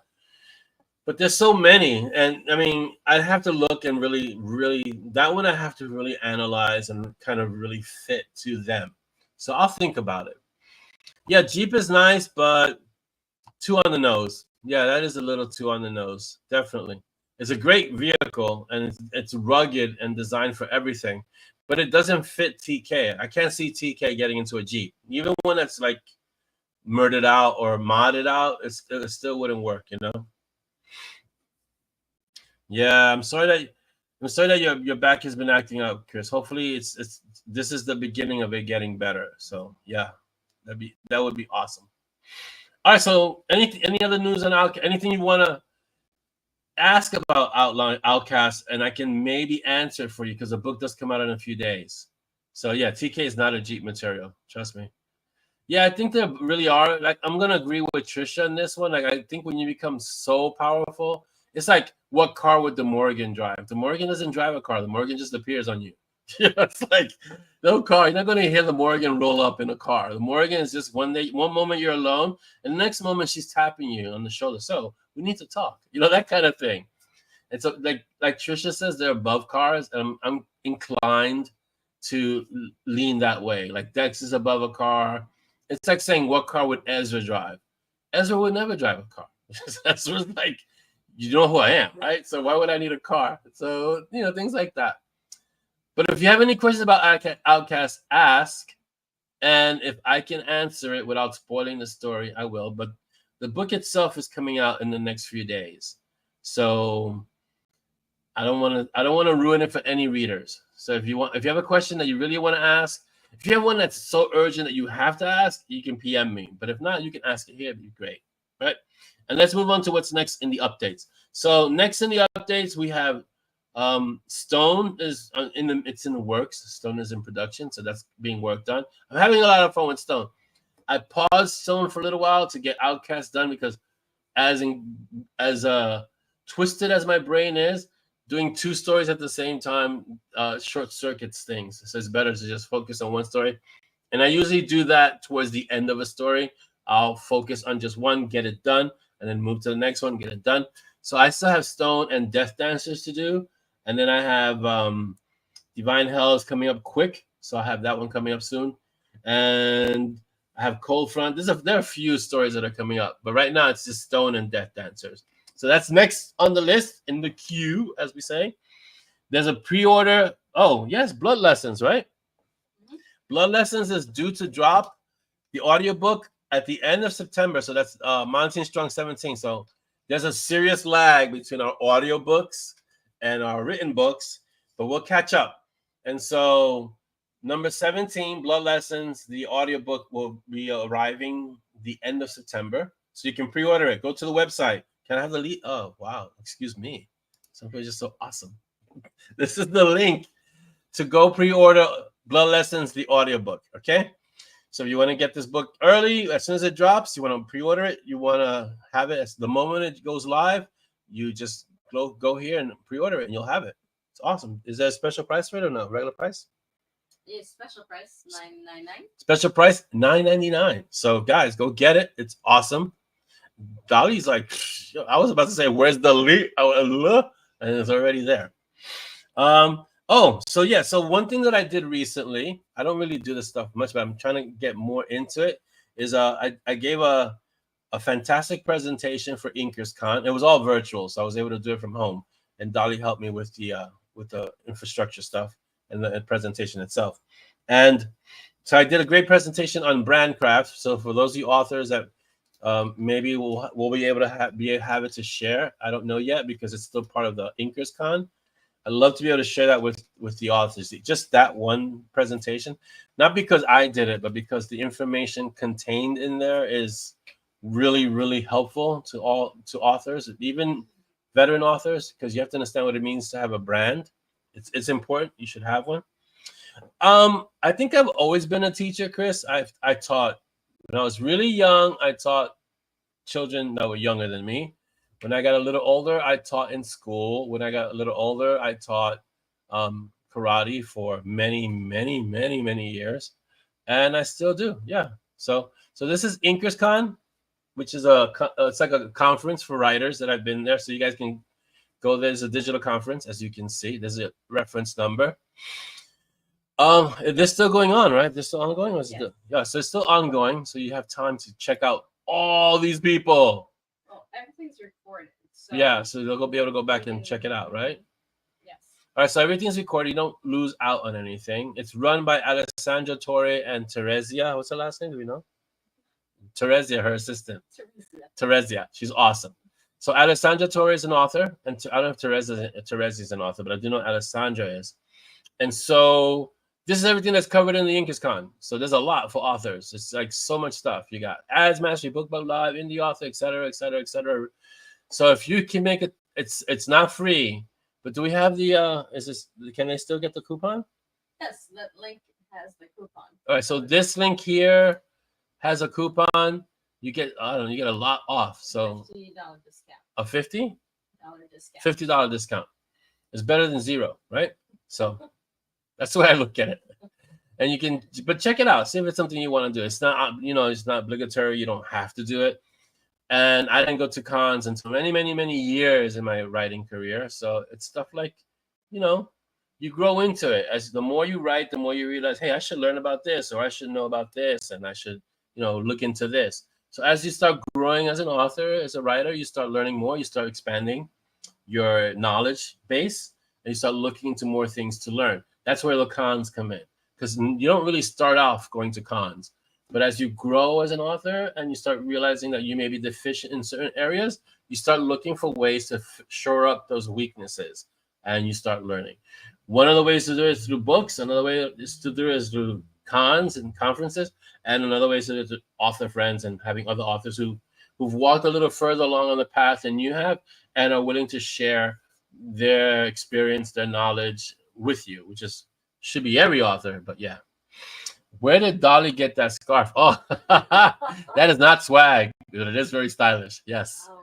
But there's so many, and I mean, I'd have to look and really, really that one I have to really analyze and kind of really fit to them. So I'll think about it. Yeah, Jeep is nice, but too on the nose. Yeah, that is a little too on the nose. Definitely. It's a great vehicle, and it's rugged and designed for everything. but it doesn't fit TK. I can't see TK getting into a Jeep. Even one that's like murdered out or modded out, it still wouldn't work, you know? Yeah, I'm sorry that your back has been acting up, Chris. Hopefully this is the beginning of it getting better. So yeah, that would be awesome. All right, so any other news on anything you wanna ask about Outcast, and I can maybe answer for you because the book does come out in a few days. So yeah, TK is not a Jeep material. Trust me. Yeah, I think there really are. Like, I'm gonna agree with Trisha on this one. Like, I think when you become so powerful, it's like, what car would the Morgan drive? The Morgan doesn't drive a car. The Morgan just appears on you. It's like no car. You're not gonna hear the Morgan roll up in a car. The Morgan is just one moment you're alone, and the next moment she's tapping you on the shoulder. So we need to talk. You know, that kind of thing. And so, like Trisha says, they're above cars, and I'm inclined to lean that way. Like Dex is above a car. It's like saying, what car would Ezra drive? Ezra would never drive a car. Ezra's like, you know who I am, right? So why would I need a car? So, you know, things like that. But if you have any questions about Outcast, ask. And if I can answer it without spoiling the story, I will. But the book itself is coming out in the next few days. So I don't want to ruin it for any readers. So if you have a question that you really want to ask, if you have one that's so urgent that you have to ask, you can PM me. But if not, you can ask it here. It'd be great, right? And let's move on to what's next in the updates. So next in the updates, we have Stone is it's in the works. Stone is in production, so that's being worked on. I'm having a lot of fun with Stone. I paused Stone for a little while to get Outcast done because as twisted as my brain is, doing two stories at the same time short circuits things. So it's better to just focus on one story. And I usually do that towards the end of a story. I'll focus on just one, get it done, and then move to the next one, get it done. So I still have Stone and Death Dancers to do. And then I have Divine Hell is coming up quick. So I have that one coming up soon. And I have Cold Front. There are a few stories that are coming up. But right now it's just Stone and Death Dancers. So that's next on the list, in the queue, as we say. There's a pre-order. Oh, yes, Blood Lessons, right? Mm-hmm. Blood Lessons is due to drop the audiobook at the end of September. So that's Mountain Strong 17. So there's a serious lag between our audiobooks and our written books, but we'll catch up. And so number 17, Blood Lessons, the audiobook will be arriving the end of September. So you can pre-order it. Go to the website. Can I have the lead? Oh, wow. Excuse me. Somebody's just so awesome. This is the link to go pre-order Blood Lessons, the audiobook. Okay? So if you want to get this book early, as soon as it drops, you want to pre-order it, you want to have it the moment it goes live, you just go here and pre-order it and you'll have it. It's awesome. Is there a special price for it or no? Regular price? It's special price $9.99. Special price $9.99. So guys, go get it. It's awesome. Dolly's like, I was about to say, where's the lead? And it's already there. So one thing that I did recently, I don't really do this stuff much, but I'm trying to get more into it, is I gave a fantastic presentation for Inkers Con. It was all virtual, so I was able to do it from home. And Dolly helped me with the infrastructure stuff and the presentation itself. And so I did a great presentation on brand craft. So for those of you authors that maybe we'll be able to have it to share. I don't know yet because it's still part of the Inkers Con. I'd love to be able to share that with the authors. Just that one presentation, not because I did it, but because the information contained in there is really, really helpful to authors, even veteran authors, because you have to understand what it means to have a brand. It's important. You should have one. I think I've always been a teacher, Chris. I taught when I was really young. I taught children that were younger than me. When I got a little older, I taught in school. When I got a little older, I taught karate for many, many, many, many years, and I still do. Yeah. So this is Inkers Con, which is it's like a conference for writers that I've been there. So you guys can go. There's a digital conference, as you can see. There's a reference number. They're still going on, right? They're still ongoing. Yeah. So it's still ongoing. So you have time to check out all these people. Oh, everything's recorded. So yeah, so they'll be able to go back and check it out, right? Yes. All right, so everything's recorded. You don't lose out on anything. It's run by Alessandra Torre and Teresia. What's her last name? Do we know? Teresia, her assistant. Teresia. She's awesome. So Alessandra Torre is an author, and I don't know if Teresia is an author, but I do know Alessandra is. And so this is everything that's covered in the IncasCon. So there's a lot for authors. It's like so much stuff. You got ads mastery, book club live, indie author, etc., etc., etc. So if you can make it, it's not free. But do we have the can they still get the coupon? Yes, that link has the coupon. All right, so this link here has a coupon. You get, I don't know, you get a lot off. So $50 discount. A $50 discount. $50 discount. It's better than zero, right? So that's the way I look at it. And you can, but check it out. See if it's something you want to do. It's not, it's not obligatory. You don't have to do it. And I didn't go to cons until many, many, many years in my writing career. So it's stuff like, you grow into it. As the more you write, the more you realize, hey, I should learn about this, or I should know about this, and I should, look into this. So as you start growing as an author, as a writer, you start learning more. You start expanding your knowledge base, and you start looking into more things to learn. That's where the cons come in, because you don't really start off going to cons. But as you grow as an author and you start realizing that you may be deficient in certain areas, you start looking for ways to shore up those weaknesses, and you start learning. One of the ways to do it is through books. Another way is to do it is through cons and conferences. And another way is to do it through author friends and having other authors who've walked a little further along on the path than you have and are willing to share their experience, their knowledge with you, which should be every author. But yeah. Where did Dolly get that scarf? Oh, that is not swag, but it is very stylish. Yes. Oh,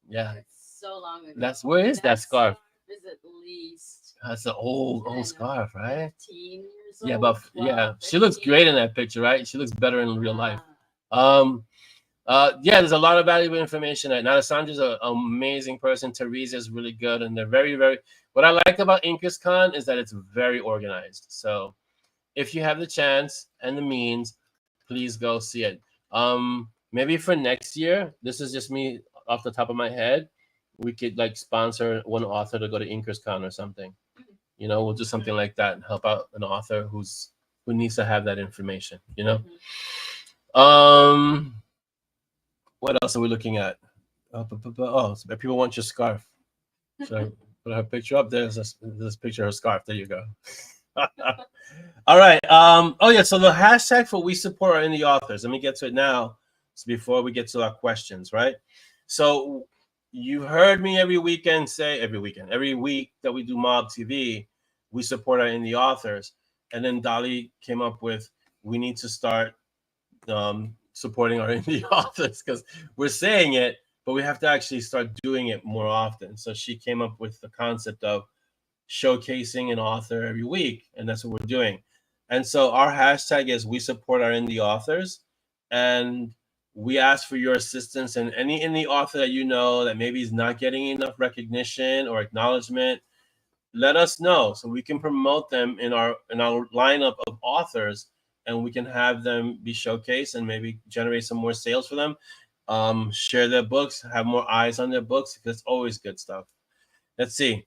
yeah. It's so long ago. Where is that scarf? Is at least. That's an old scarf, right? 15 years old. Yeah, but 12, she looks great in that picture, right? She looks better in real life. There's a lot of valuable information. And Alessandra's an amazing person. Teresa is really good, and they're very, very. What I like about IncasCon is that it's very organized. So if you have the chance and the means, please go see it. Maybe for next year, this is just me off the top of my head, we could sponsor one author to go to IncasCon or something. We'll do something like that and help out an author who needs to have that information. What else are we looking at? So people want your scarf. So I put her picture up. There's this picture of her scarf. There you go. All right. So the hashtag for we support our indie authors. Let me get to it now. So before we get to our questions, right? So you heard me every week that we do MoB TV, we support our indie authors. And then Dolly came up with, we need to start supporting our indie authors, because we're saying it, but we have to actually start doing it more often. So she came up with the concept of showcasing an author every week, and that's what we're doing. And so our hashtag is we support our indie authors, and we ask for your assistance. And any indie author that that maybe is not getting enough recognition or acknowledgement, let us know so we can promote them in our lineup of authors, and we can have them be showcased and maybe generate some more sales for them. Share their books, have more eyes on their books, because it's always good stuff. Let's see.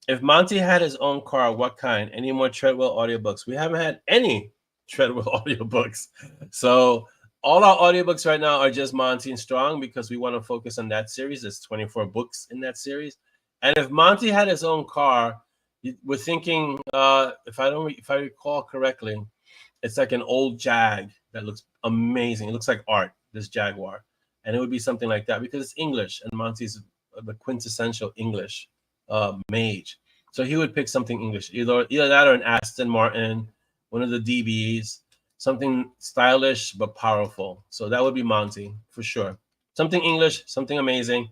If Monty had his own car, what kind? Any more Treadwell audiobooks? We haven't had any Treadwell audiobooks. So all our audiobooks right now are just Monty and Strong, because we want to focus on that series. There's 24 books in that series. And if Monty had his own car, we're thinking, if I recall correctly, it's like an old Jag that looks amazing. It looks like art, this Jaguar. And it would be something like that, because it's English, and Monty's the quintessential English mage. So he would pick something English, either that or an Aston Martin, one of the DBs, something stylish but powerful. So that would be Monty for sure. Something English, something amazing,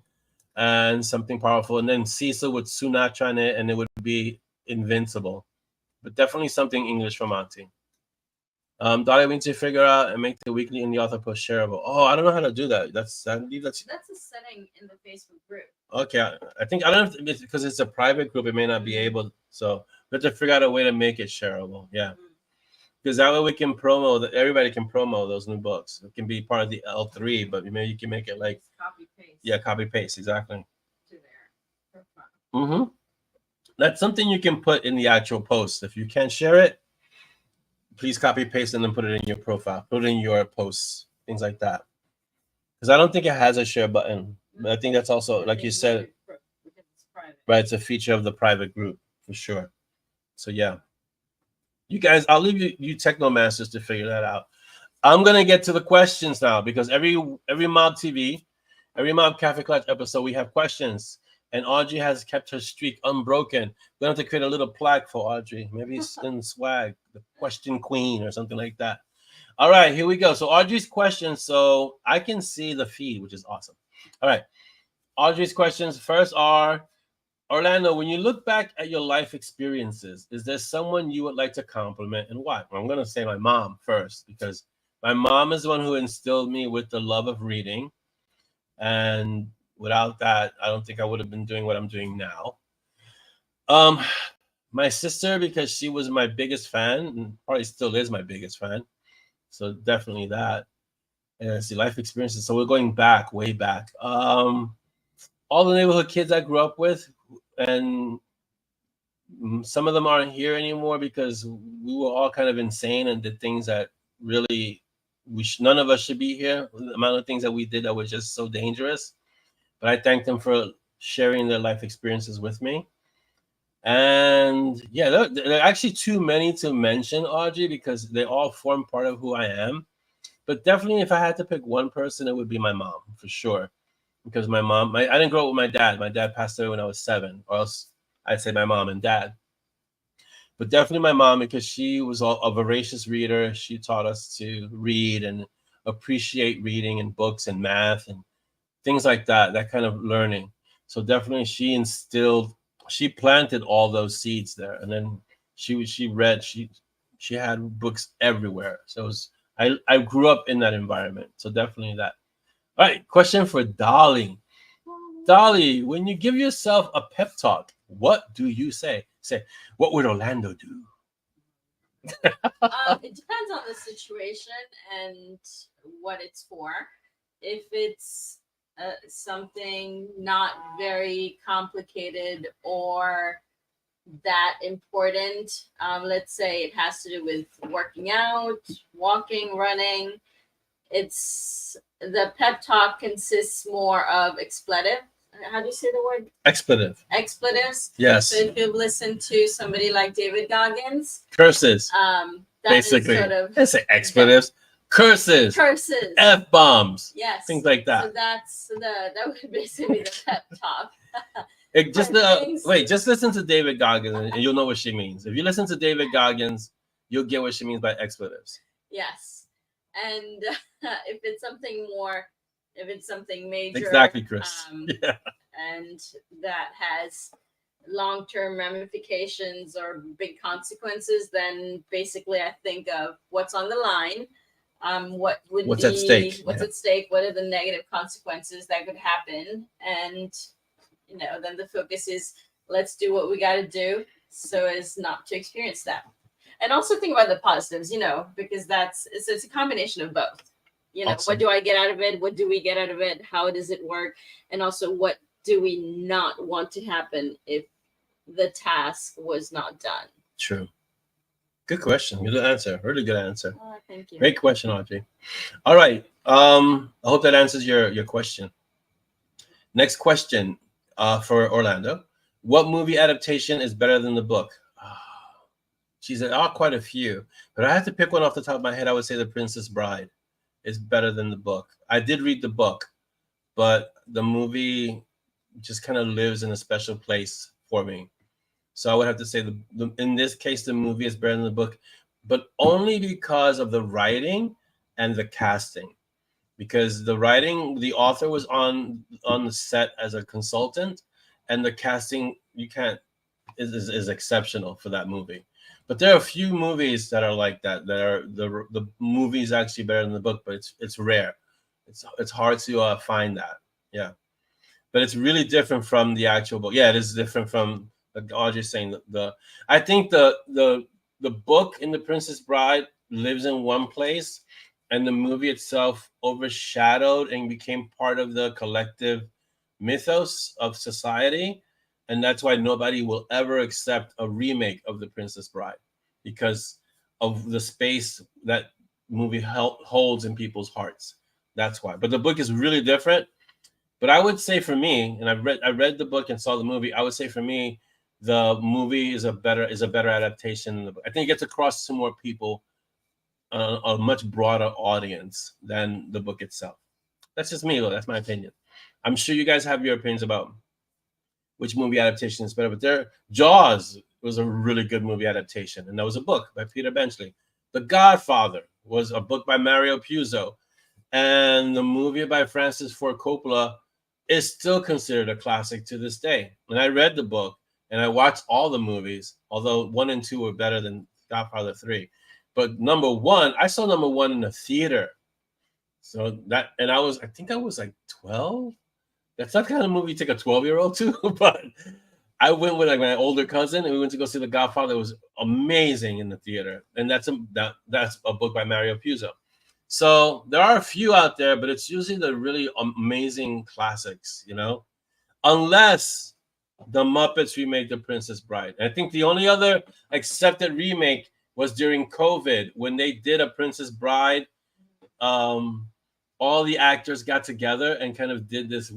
and something powerful. And then Cecil with Sinatra in it, and it would be invincible. But definitely something English for Monty. Dolly, we need to figure out and make the weekly indie author post shareable. Oh, I don't know how to do that. That's a setting in the Facebook group. Okay, I don't know if it's because it's a private group, it may not be able. So we have to figure out a way to make it shareable. Yeah, because that way we can everybody can promo those new books. It can be part of the L3, but maybe you can make it copy paste. Yeah, copy paste, exactly. To there. That's something you can put in the actual post. If you can't share it, please copy paste and then put it in your profile, put it in your posts, things like that. Because I don't think it has a share button. But I think that's also, like you said, right? It's a feature of the private group for sure. So yeah, you guys, I'll leave you techno masters to figure that out. I'm gonna get to the questions now because every MoB TV, every MoB Kaffeeklatsch episode, we have questions. And Audrey has kept her streak unbroken. We have to create a little plaque for Audrey. Maybe it's in swag, the question queen or something like that. All right, here we go. So Audrey's questions. So I can see the feed, which is awesome. All right. Audrey's questions first are, Orlando, when you look back at your life experiences, is there someone you would like to compliment and why? Well, I'm going to say my mom first because my mom is the one who instilled me with the love of reading. And without that, I don't think I would have been doing what I'm doing now. My sister, because she was my biggest fan and probably still is my biggest fan. So definitely that. And see, life experiences. So we're going back, way back. All the neighborhood kids I grew up with, and some of them aren't here anymore because we were all kind of insane and did things that really none of us should be here. The amount of things that we did that were just so dangerous. But I thank them for sharing their life experiences with me. And yeah, there are actually too many to mention, Audrey, because they all form part of who I am. But definitely, if I had to pick one person, it would be my mom, for sure. Because my mom, I didn't grow up with my dad. My dad passed away when I was 7, or else I'd say my mom and dad. But definitely my mom, because she was a voracious reader. She taught us to read and appreciate reading and books and math and things like that, that kind of learning. So definitely she planted all those seeds there. And then she read, she had books everywhere. So I grew up in that environment. So definitely that. All right, question for Dolly. Dolly, when you give yourself a pep talk, what do you say? Say, what would Orlando do? It depends on the situation and what it's for. If it's something not very complicated or that important, let's say it has to do with working out, walking, running, the pep talk consists more of expletive. How do you say the word? Expletive. Expletives. Yes. So if you listen to somebody like David Goggins, curses. Basically, sort of, I say expletives, curses, F-bombs, yes, things like that. So that would basically be the pep talk. Just listen to David Goggins and you'll know what she means. If you listen to David Goggins, you'll get what she means by expletives. Yes, and if it's something major, exactly, Chris. Yeah. And that has long-term ramifications or big consequences, then basically I think of what's on the line, what's at stake, at stake, what are the negative consequences that could happen, and then the focus is let's do what we got to do so as not to experience that. And also think about the positives, because it's a combination of both. Awesome. What do I get out of it? What do we get out of it? How does it work? And also, what do we not want to happen if the task was not done? True. Good question. Good answer. Really good answer. Thank you. Great question, Audrey. All right. I hope that answers your question. Next question for Orlando. What movie adaptation is better than the book? She said, quite a few. But I had to pick one off the top of my head. I would say The Princess Bride is better than the book. I did read the book, but the movie just kind of lives in a special place for me. So I would have to say in this case, the movie is better than the book, but only because of the writing and the casting. Because the writing, the author was on the set as a consultant, and the casting is exceptional for that movie. But there are a few movies that are like that. That are the movie is actually better than the book, but it's rare. It's hard to find that. Yeah, but it's really different from the actual book. Yeah, it is different from Audrey's saying. I think the book in The Princess Bride lives in one place, and the movie itself overshadowed and became part of the collective mythos of society. and that's why nobody will ever accept a remake of The Princess Bride, because of the space that movie holds in people's hearts. That's why. But the book is really different. But I would say for me, and I read the book and saw the movie. I would say for me, the movie is a better adaptation than the book. I think it gets across to more people, a much broader audience than the book itself. That's just me, though. That's my opinion. I'm sure you guys have your opinions about which movie adaptation is better. But Jaws was a really good movie adaptation, and that was a book by Peter Benchley. The Godfather was a book by Mario Puzo, and the movie by Francis Ford Coppola is still considered a classic to this day. And I read the book and I watched all the movies, although 1 and 2 were better than Godfather 3. But number 1, I saw number 1 in the theater. So that, and I think I was like 12. That's not the kind of movie you take a 12-year-old to, but I went with like my older cousin and we went to go see The Godfather. It was amazing in the theater. And that's a book by Mario Puzo. So there are a few out there, but it's usually the really amazing classics, you know, unless the Muppets remade The Princess Bride. And I think the only other accepted remake was during COVID when they did A Princess Bride. All the actors got together and kind of did this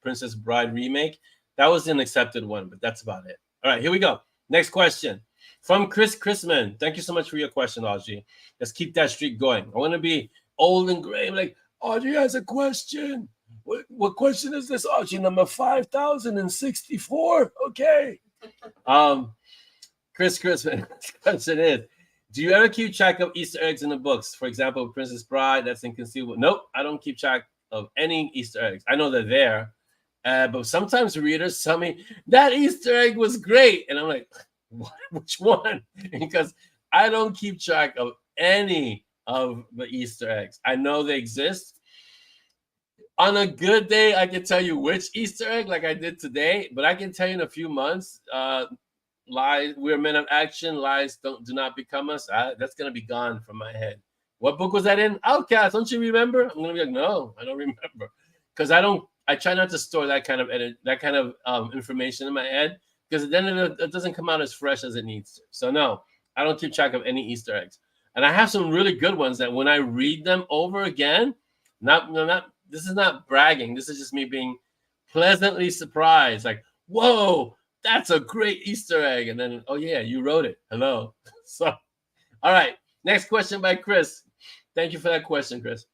Princess Bride remake. That was an accepted one, but that's about it. All right, here we go. Next question. From Chris Chrisman. Thank you so much for your question, Audrey. Let's keep that streak going. I want to be old and gray. Like, Audrey has a question. What question is this, Audrey? Number 5064. Okay. Chris Chrisman. Question is, do you ever keep track of Easter eggs in the books? For example, Princess Bride, that's inconceivable. Nope, I don't keep track of any Easter eggs. I know they're there. But sometimes readers tell me, that Easter egg was great. And I'm like, what? Which one? Because I don't keep track of any of the Easter eggs. I know they exist. On a good day, I can tell you which Easter egg, like I did today, but I can tell you in a few months, lies, we're men of action, lies do not become us. That's going to be gone from my head. What book was that in? Outcast, don't you remember? I'm going to be like, no, I don't remember. Because I try not to store that kind of information in my head, because then it doesn't come out as fresh as it needs to. So no, I don't keep track of any Easter eggs. And I have some really good ones that when I read them over again, this is not bragging. This is just me being pleasantly surprised. Like, whoa, that's a great Easter egg. And then, oh yeah, you wrote it. Hello. So, all right. Next question by Chris. Thank you for that question, Chris.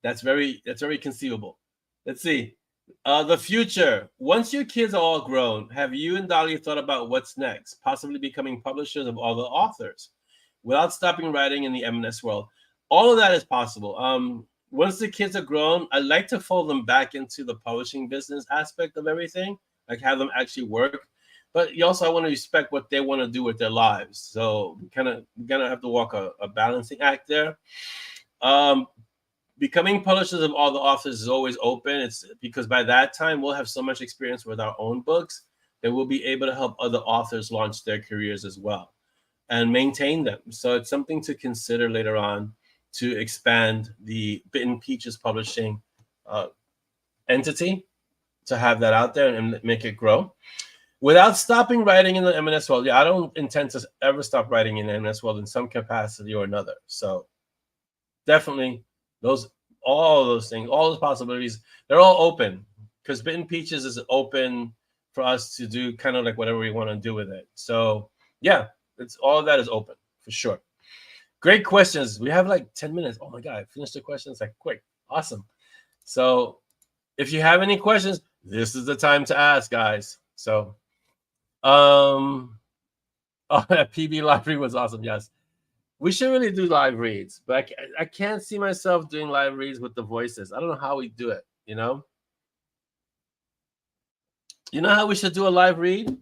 That's very conceivable. Let's see. The future. Once your kids are all grown, have you and Dolly thought about what's next? Possibly becoming publishers of other authors without stopping writing in the M&S world. All of that is possible. Once the kids are grown, I'd like to fold them back into the publishing business aspect of everything, like have them actually work. But I want to respect what they want to do with their lives. So we're gonna have to walk a balancing act there. Becoming publishers of all the authors is always open. It's because by that time we'll have so much experience with our own books that we'll be able to help other authors launch their careers as well and maintain them. So it's something to consider later on to expand the Bitten Peaches publishing entity, to have that out there and make it grow without stopping writing in the M&S world. Yeah, I don't intend to ever stop writing in the M&S world in some capacity or another. So definitely all those things, all those possibilities, they're all open, because Bitten Peaches is open for us to do kind of like whatever we want to do with it. So yeah, it's all of that is open for sure. Great questions. We have like 10 minutes. Oh my God, I finished the questions like quick. Awesome. So if you have any questions, this is the time to ask, guys. So, that PB library was awesome. Yes. We should really do live reads, but I can't see myself doing live reads with the voices. I don't know how we do it, you know? You know how we should do a live read?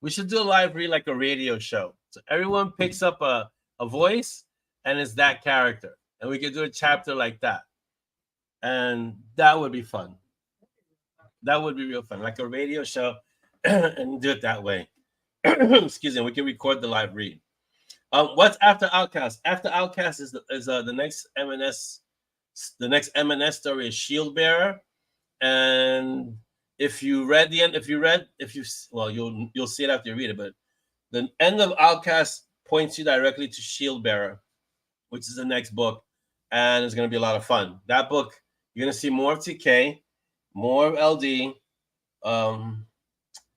We should do a live read like a radio show. So everyone picks up a voice and it's that character. And we could do a chapter like that. And that would be fun. That would be real fun, like a radio show, and do it that way. Excuse me, we can record the live read. What's after Outcast? After Outcast is the next M&S. The next M&S story is Shield Bearer, and if you read the end, well, you'll see it after you read it. But the end of Outcast points you directly to Shield Bearer, which is the next book, and it's going to be a lot of fun. That book, you're going to see more of TK, more of LD.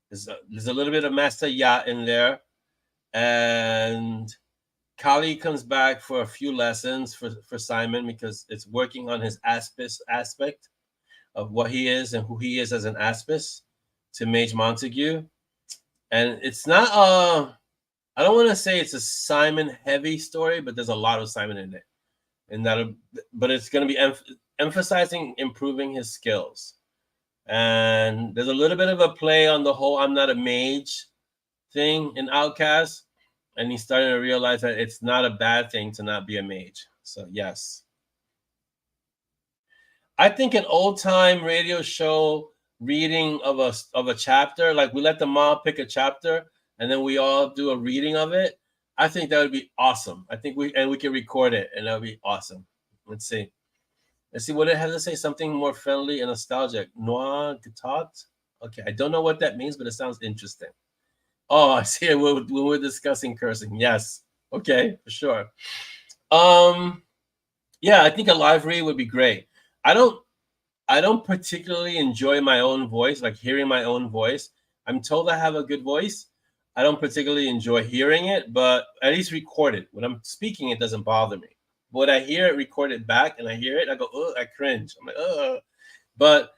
There's a little bit of Master Ya in there, and Kali comes back for a few lessons for Simon because it's working on his aspect of what he is and who he is as an aspis to Mage Montague. And it's not I don't want to say it's a Simon heavy story, but there's a lot of Simon in it. And but it's going to be emphasizing improving his skills. And there's a little bit of a play on the whole I'm not a mage thing in Outcast. And he's starting to realize that it's not a bad thing to not be a mage. So, yes. I think an old-time radio show reading of a chapter, like we let the mob pick a chapter, and then we all do a reading of it. I think that would be awesome. I think we can record it, and that would be awesome. Let's see what it has to say. Something more friendly and nostalgic. Noir guitar. Okay, I don't know what that means, but it sounds interesting. Oh, I see it when we're discussing cursing. Yes. Okay, for sure. Yeah, I think a live read would be great. I don't particularly enjoy my own voice, like hearing my own voice. I'm told I have a good voice. I don't particularly enjoy hearing it, but at least record it. When I'm speaking, it doesn't bother me. But when I hear it recorded back and I hear it, I go, oh, I cringe. I'm like, oh. But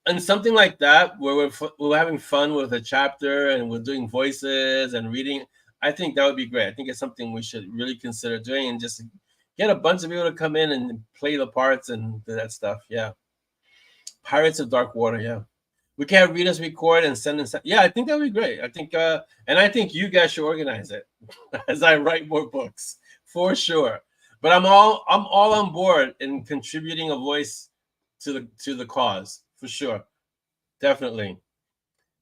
and something like that, where we're having fun with a chapter and we're doing voices and reading, I think that would be great. I think it's something we should really consider doing and just get a bunch of people to come in and play the parts and do that stuff. Yeah. Pirates of Dark Water. Yeah. We can have readers record and send. Yeah, I think that would be great. I think, and I think you guys should organize it as I write more books for sure. But I'm all on board in contributing a voice to the cause for sure, definitely.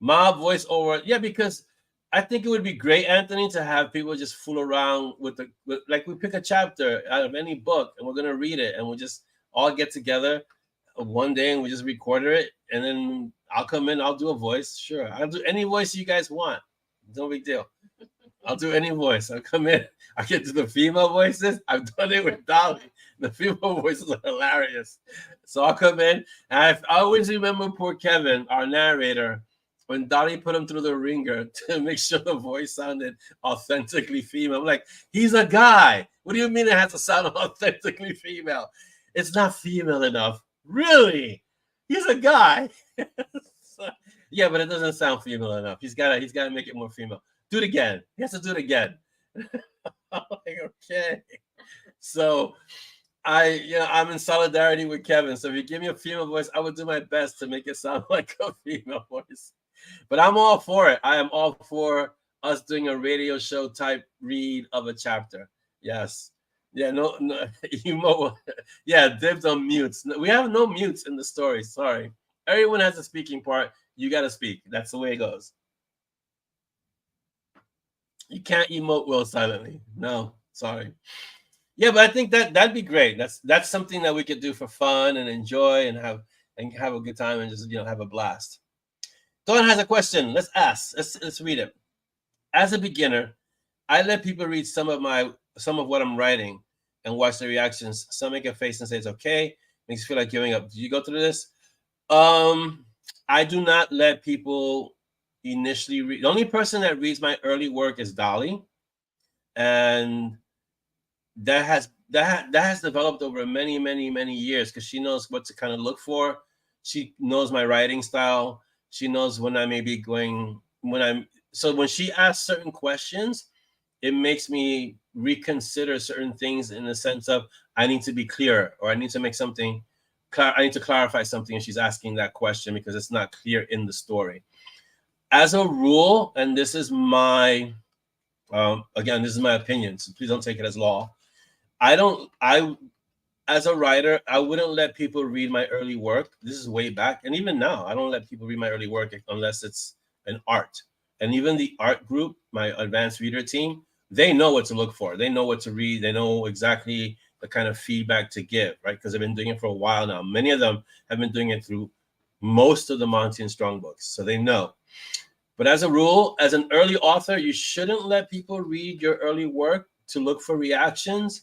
Mob voiceover, yeah, because I think it would be great, Anthony, to have people just fool around with like we pick a chapter out of any book and we're gonna read it and we'll just all get together one day and we just record it and then I'll come in, I'll do a voice. Sure, I'll do any voice you guys want. No big deal. I'll do any voice. I'll come in. I get to the female voices. I've done it with Dolly. The female voices are hilarious. So I'll come in. And I always remember poor Kevin, our narrator, when Dolly put him through the ringer to make sure the voice sounded authentically female. I'm like, he's a guy. What do you mean it has to sound authentically female? It's not female enough. Really? He's a guy. So, yeah, but it doesn't sound female enough. He's gotta make it more female. Do it again. He has to do it again. I'm like, okay. So I'm in solidarity with Kevin. So if you give me a female voice, I would do my best to make it sound like a female voice. But I'm all for it. I am all for us doing a radio show type read of a chapter. Yes. Yeah, no, yeah, dibs on mutes. We have no mutes in the story. Sorry. Everyone has a speaking part. You got to speak. That's the way it goes. You can't emote well silently. No, sorry. Yeah, but I think that'd be great. That's something that we could do for fun and enjoy and have a good time and just have a blast. Dawn has a question. Let's ask. Let's read it. As a beginner, I let people read some of what I'm writing and watch their reactions. Some make a face and say it's okay. Makes you feel like giving up. Do you go through this? I do not let people initially read. The only person that reads my early work is Dolly, and that has developed over many years because she knows what to kind of look for. She knows my writing style. She knows when I may be going so when she asks certain questions, it makes me reconsider certain things in the sense of I need to be clearer or I need to make something. I need to clarify something, and she's asking that question because it's not clear in the story. As a rule, and this is my again, this is my opinion, so please don't take it as law. As a writer, I wouldn't let people read my early work. This is way back, and even now, I don't let people read my early work unless it's an art. And even the art group, my advanced reader team, they know what to look for. They know what to read. They know exactly the kind of feedback to give, right? Because they've been doing it for a while now. Many of them have been doing it through most of the Monty and Strong books, so they know. But as a rule, as an early author, you shouldn't let people read your early work to look for reactions,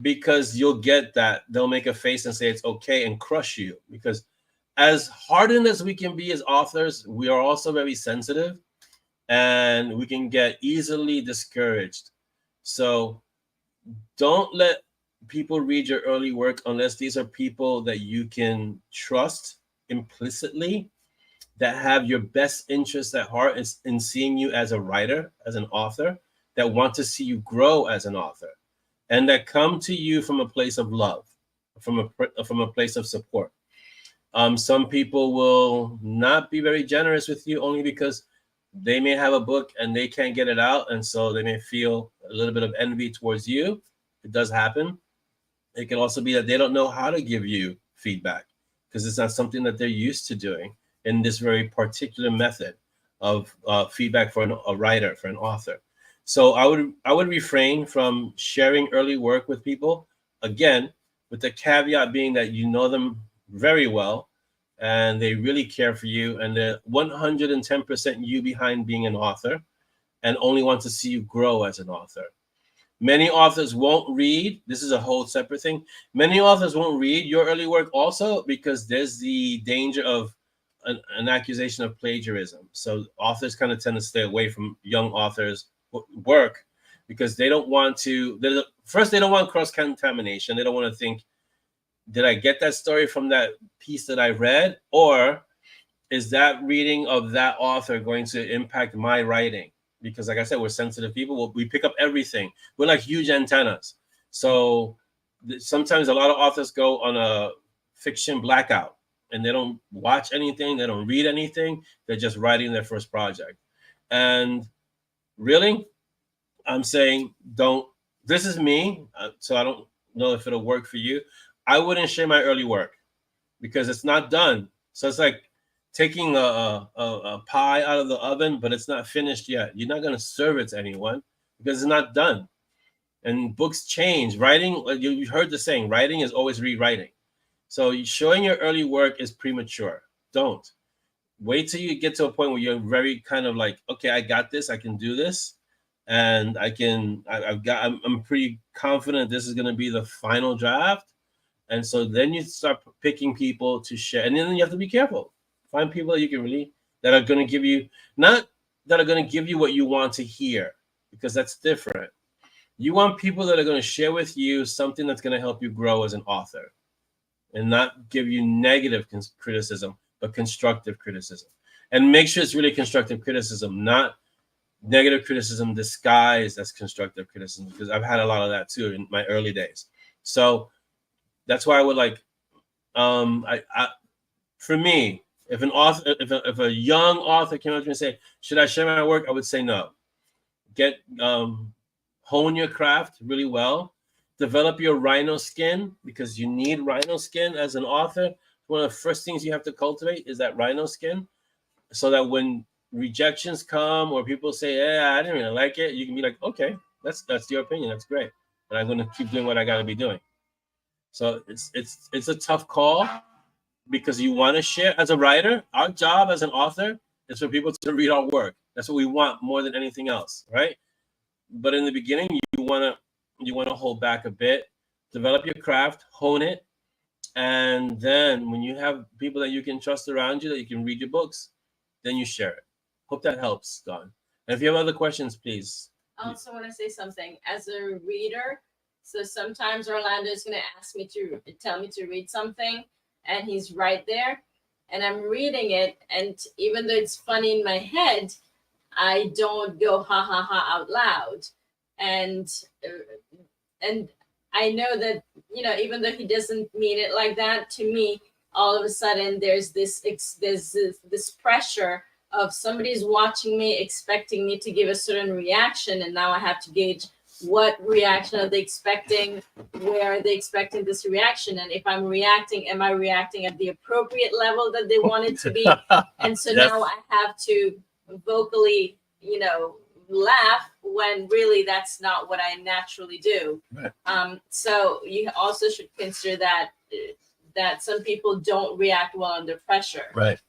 because you'll get that. They'll make a face and say it's okay and crush you. Because as hardened as we can be as authors, we are also very sensitive, and we can get easily discouraged. So don't let people read your early work unless these are people that you can trust implicitly, that have your best interests at heart in seeing you as a writer, as an author, that want to see you grow as an author, and that come to you from a place of love, from a place of support. Some people will not be very generous with you only because they may have a book and they can't get it out, and so they may feel a little bit of envy towards you. It does happen. It can also be that they don't know how to give you feedback because it's not something that they're used to doing in this very particular method of feedback for a writer, for an author. So I would refrain from sharing early work with people, again, with the caveat being that you know them very well and they really care for you and they're 110% you behind being an author and only want to see you grow as an author. Many authors won't read. This is a whole separate thing. Many authors won't read your early work also because there's the danger of an accusation of plagiarism. So authors kind of tend to stay away from young authors' work because they don't want to. First, they don't want cross-contamination. They don't want to think, did I get that story from that piece that I read? Or is that reading of that author going to impact my writing? Because like I said, we're sensitive people. We pick up everything. We're like huge antennas. So sometimes a lot of authors go on a fiction blackout and they don't watch anything. They don't read anything. They're just writing their first project. And really, I'm saying don't. This is me. So I don't know if it'll work for you. I wouldn't share my early work because it's not done. So it's like taking a pie out of the oven, but it's not finished yet. You're not going to serve it to anyone because it's not done. And books change. Writing, you heard the saying, writing is always rewriting. So showing your early work is premature. Don't. Wait till you get to a point where you're very kind of like, okay, I got this. I can do this. And I'm pretty confident this is going to be the final draft. And so then you start picking people to share. And then you have to be careful. Find people that you can really, that are going to give you, not that are going to give you what you want to hear, because that's different. You want people that are going to share with you something that's going to help you grow as an author and not give you negative criticism, but constructive criticism. And make sure it's really constructive criticism, not negative criticism disguised as constructive criticism, because I've had a lot of that too in my early days. So that's why I would like, for me, if an author, if a young author came up to me and say, "Should I share my work?" I would say no. Get hone your craft really well. Develop your rhino skin because you need rhino skin as an author. One of the first things you have to cultivate is that rhino skin, so that when rejections come or people say, "Yeah, I didn't really like it," you can be like, "Okay, that's your opinion. That's great, but I'm going to keep doing what I got to be doing." So it's a tough call. Because you want to share as a writer, our job as an author is for people to read our work. That's what we want more than anything else, right? But in the beginning, you want to hold back a bit, develop your craft, hone it, and then when you have people that you can trust around you that you can read your books, then you share it. Hope that helps, Don. And if you have other questions, please. I also want to say something as a reader. So sometimes Orlando is going to ask me to tell me to read something. And he's right there and I'm reading it. And even though it's funny in my head, I don't go ha ha ha out loud. And I know that, even though he doesn't mean it like that, to me, all of a sudden there's this pressure of somebody's watching me, expecting me to give a certain reaction. And now I have to gauge what reaction are they expecting? Where are they expecting this reaction? And if I'm reacting, am I reacting at the appropriate level that they want it to be? And so Yes. Now I have to vocally, laugh when really that's not what I naturally do. Right. So you also should consider that that some people don't react well under pressure. Right.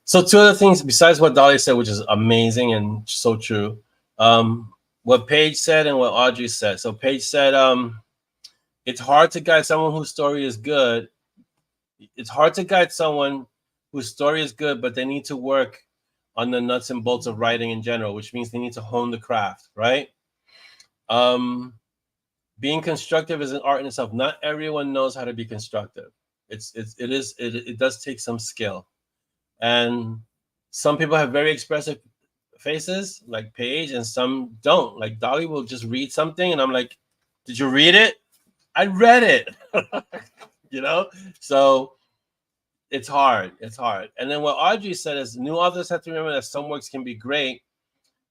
So two other things besides what Dolly said, which is amazing and so true. What Paige said and what Audrey said. So Paige said, it's hard to guide someone whose story is good. It's hard to guide someone whose story is good, but they need to work on the nuts and bolts of writing in general, which means they need to hone the craft, right? Being constructive is an art in itself. Not everyone knows how to be constructive. It does take some skill. And some people have very expressive faces, like Paige, and some don't. Like Dolly will just read something, and I'm like, "Did you read it?" I read it. You know, so it's hard. It's hard. And then what Audrey said is, new authors have to remember that some works can be great,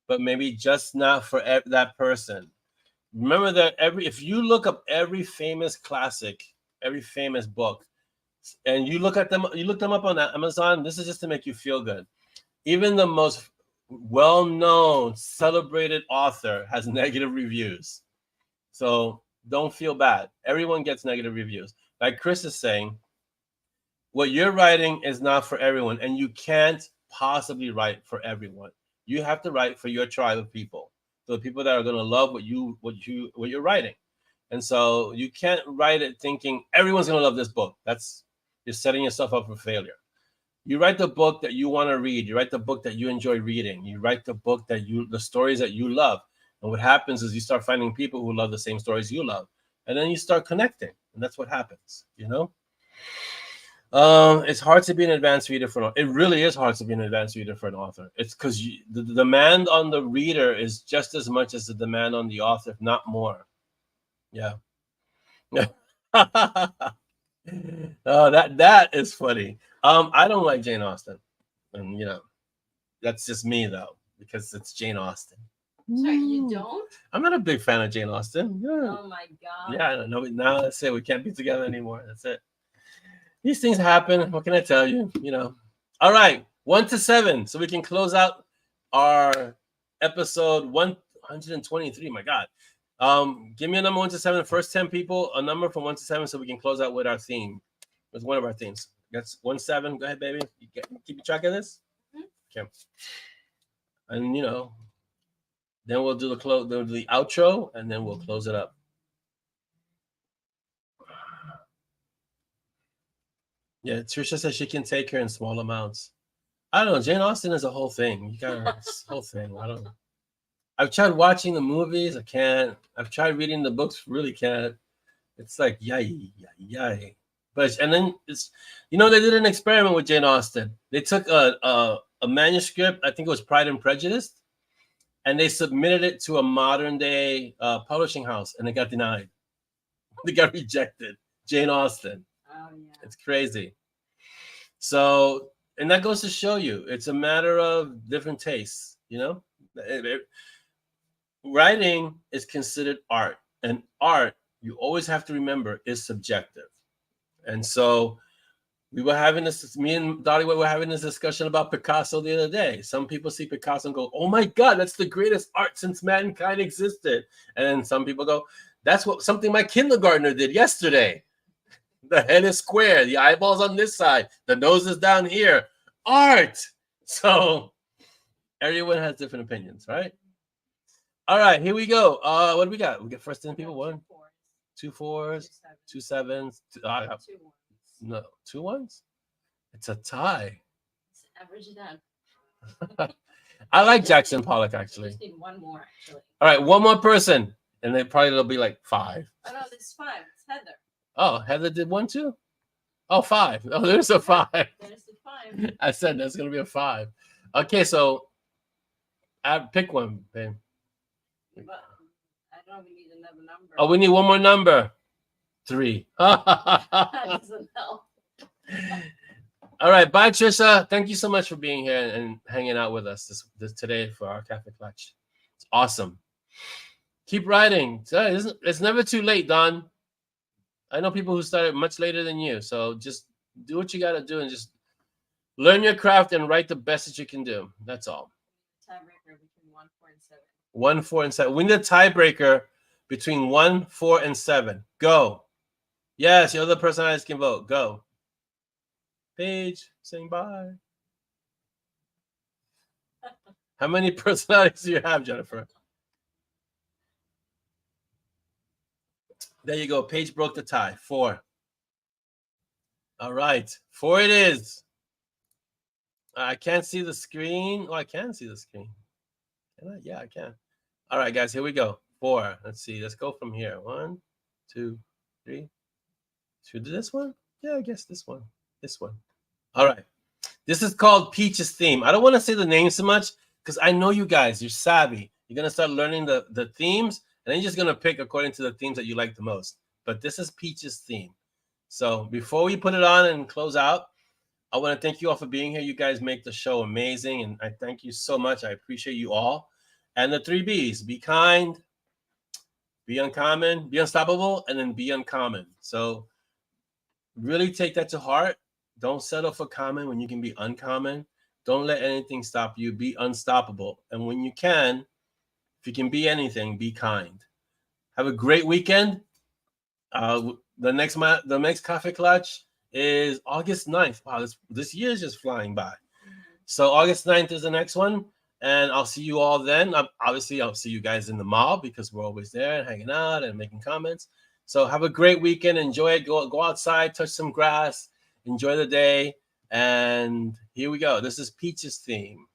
but maybe just not for that person. Remember that if you look up every famous classic, every famous book, and you look them up on Amazon, this is just to make you feel good. Even the most well-known, celebrated author has negative reviews. So don't feel bad. Everyone gets negative reviews. Like Chris is saying, what you're writing is not for everyone, and you can't possibly write for everyone. You have to write for your tribe of people, so the people that are going to love what you're writing. And so you can't write it thinking everyone's going to love this book. You're setting yourself up for failure. You write the book that you want to read. You write the book that you enjoy reading. You write the book the stories that you love. And what happens is you start finding people who love the same stories you love, and then you start connecting, and that's what happens. You know. It's hard to be an advanced reader for an author. It really is hard to be an advanced reader for an author. It's because the demand on the reader is just as much as the demand on the author, if not more. Yeah. Oh, that is funny. I don't like Jane Austen, and that's just me though, because it's Jane Austen. Sorry, you don't? I'm not a big fan of Jane Austen. Yeah. Oh my God. Yeah, I don't know. Now that's it. We can't be together anymore. That's it. These things happen. What can I tell you? All right, 1 to 7, so we can close out our episode 123. My God. Give me a number 1 to 7. The first 10 people, a number from 1 to 7, so we can close out with our theme. With one of our themes. That's 1 7. Go ahead, baby. You keep track of this? Mm-hmm. Okay. And then we'll do the outro, and then we'll close it up. Yeah, Trisha says she can take her in small amounts. I don't know. Jane Austen is a whole thing. You got this whole thing. I don't know. I've tried watching the movies. I can't. I've tried reading the books. Really can't. It's like yay. But and then they did an experiment with Jane Austen. They took a manuscript. I think it was Pride and Prejudice, and they submitted it to a modern day publishing house, and it got denied. They got rejected. Jane Austen. Oh, yeah. It's crazy. So, and that goes to show you, it's a matter of different tastes, Writing is considered art, and art, you always have to remember, is subjective. And so me and Dottie were having this discussion about Picasso the other day. Some people see Picasso and go, oh my God, that's the greatest art since mankind existed. And then some people go, that's something my kindergartner did yesterday. The head is square, the eyeballs on this side, the nose is down here. Art. So everyone has different opinions, right? All right, here we go. What do we got? We got first 10 people. 1, 2 4s, 2 7s. 2 ones. No, 2 ones. It's a tie. Average it out. I like Jackson Pollock actually. Just need one more actually. All right, one more person, and then probably it'll be like 5. Oh no, there's 5. It's Heather. Oh, Heather did 1 too? Oh, 5. Oh, there's a 5. There's the 5. I said that's going to be a 5. Okay, so pick one, babe. But I don't need another number. Oh, we need one more number. 3. That doesn't help. All right, bye, Trisha. Thank you so much for being here and hanging out with us this today for our Kaffeeklatsch. It's awesome. Keep writing. It's never too late, Don. I know people who started much later than you, so just do what you got to do and just learn your craft and write the best that you can do. That's all. Tiebreaker between 1, 4, and 7. 1, 4, and 7. We need a tiebreaker between 1, 4, and 7. Go. Yes, your other personalities can vote. Go. Paige, saying bye. How many personalities do you have, Jennifer? There you go. Paige broke the tie. 4. All right. 4 it is. I can't see the screen. Oh, I can see the screen. Can I? Yeah, I can. All right, guys, here we go. 4. Let's see. Let's go from here. 1, 2, 3. Should do this one? Yeah, I guess this one. This one. All right. This is called Peach's Theme. I don't want to say the name so much because I know you guys. You're savvy. You're going to start learning the themes, and then you're just going to pick according to the themes that you like the most. But this is Peach's Theme. So before we put it on and close out, I want to thank you all for being here. You guys make the show amazing, and I thank you so much. I appreciate you all. And the 3 Bs: be kind, be uncommon, be unstoppable, and then be uncommon. So really take that to heart. Don't settle for common when you can be uncommon. Don't let anything stop you. Be unstoppable. And when you can, if you can be anything, be kind. Have a great weekend. The next Kaffeeklatsch is August 9th. Wow, this year is just flying by. So August 9th is the next one. And I'll see you all then. Obviously, I'll see you guys in the mall because we're always there and hanging out and making comments. So have a great weekend. Enjoy it. Go outside, touch some grass, enjoy the day. And here we go. This is Peach's Theme.